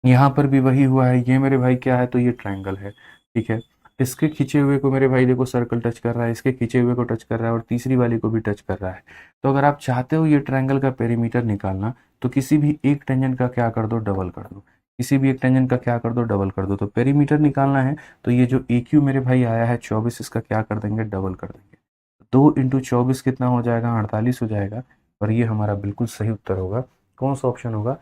यहाँ पर भी वही हुआ है, ये मेरे भाई क्या है, तो ये ट्रायंगल है, ठीक है। इसके खींचे हुए को मेरे भाई देखो सर्कल टच कर रहा है, इसके खींचे हुए को टच कर रहा है, और तीसरी वाली को भी टच कर रहा है। तो अगर आप चाहते हो ये ट्रायंगल का पेरीमीटर निकालना, तो किसी भी एक टेंजेंट का क्या कर दो, डबल कर दो। किसी भी एक टेंजेंट का क्या कर दो, डबल कर दो। तो पेरीमीटर निकालना है, तो ये जो ए क्यू मेरे भाई आया है 24, इसका क्या कर देंगे, डबल कर देंगे। 2 × 24 कितना हो जाएगा, 48 हो जाएगा। और ये हमारा बिल्कुल सही उत्तर होगा। कौन सा ऑप्शन होगा,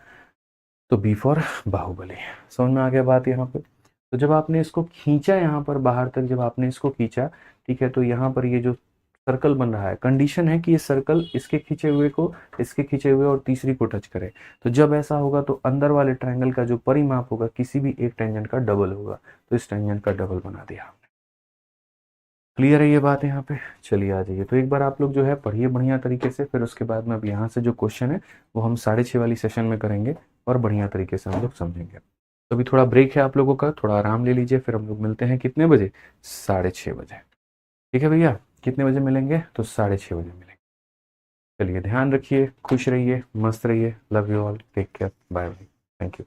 तो बी फॉर बाहुबली। समझ में आ गया बात यहाँ पे। तो जब आपने इसको खींचा यहाँ पर बाहर तक, जब आपने इसको खींचा, ठीक है, तो यहाँ पर ये जो सर्कल बन रहा है, कंडीशन है कि ये सर्कल इसके खींचे हुए को, इसके खींचे हुए और तीसरी को टच करे। तो जब ऐसा होगा तो अंदर वाले ट्रायंगल का जो परिमाप होगा किसी भी एक टेंजेंट का डबल होगा। तो इस टेंजेंट का डबल बना दिया। क्लियर है ये बात यहाँ पे। चलिए आ जाइए। तो एक बार आप लोग जो है पढ़िए बढ़िया तरीके से, फिर उसके बाद में अब यहाँ से जो क्वेश्चन है वो हम 6:30 वाली सेशन में करेंगे, और बढ़िया तरीके से हम लोग समझेंगे। तो अभी थोड़ा ब्रेक है आप लोगों का, थोड़ा आराम ले लीजिए, फिर हम लोग मिलते हैं कितने बजे, 6:30 बजे। ठीक है भैया, कितने बजे मिलेंगे, तो 6:30 बजे मिलेंगे। चलिए ध्यान रखिए, खुश रहिए, मस्त रहिए, love you all, take care, bye bye, thank you.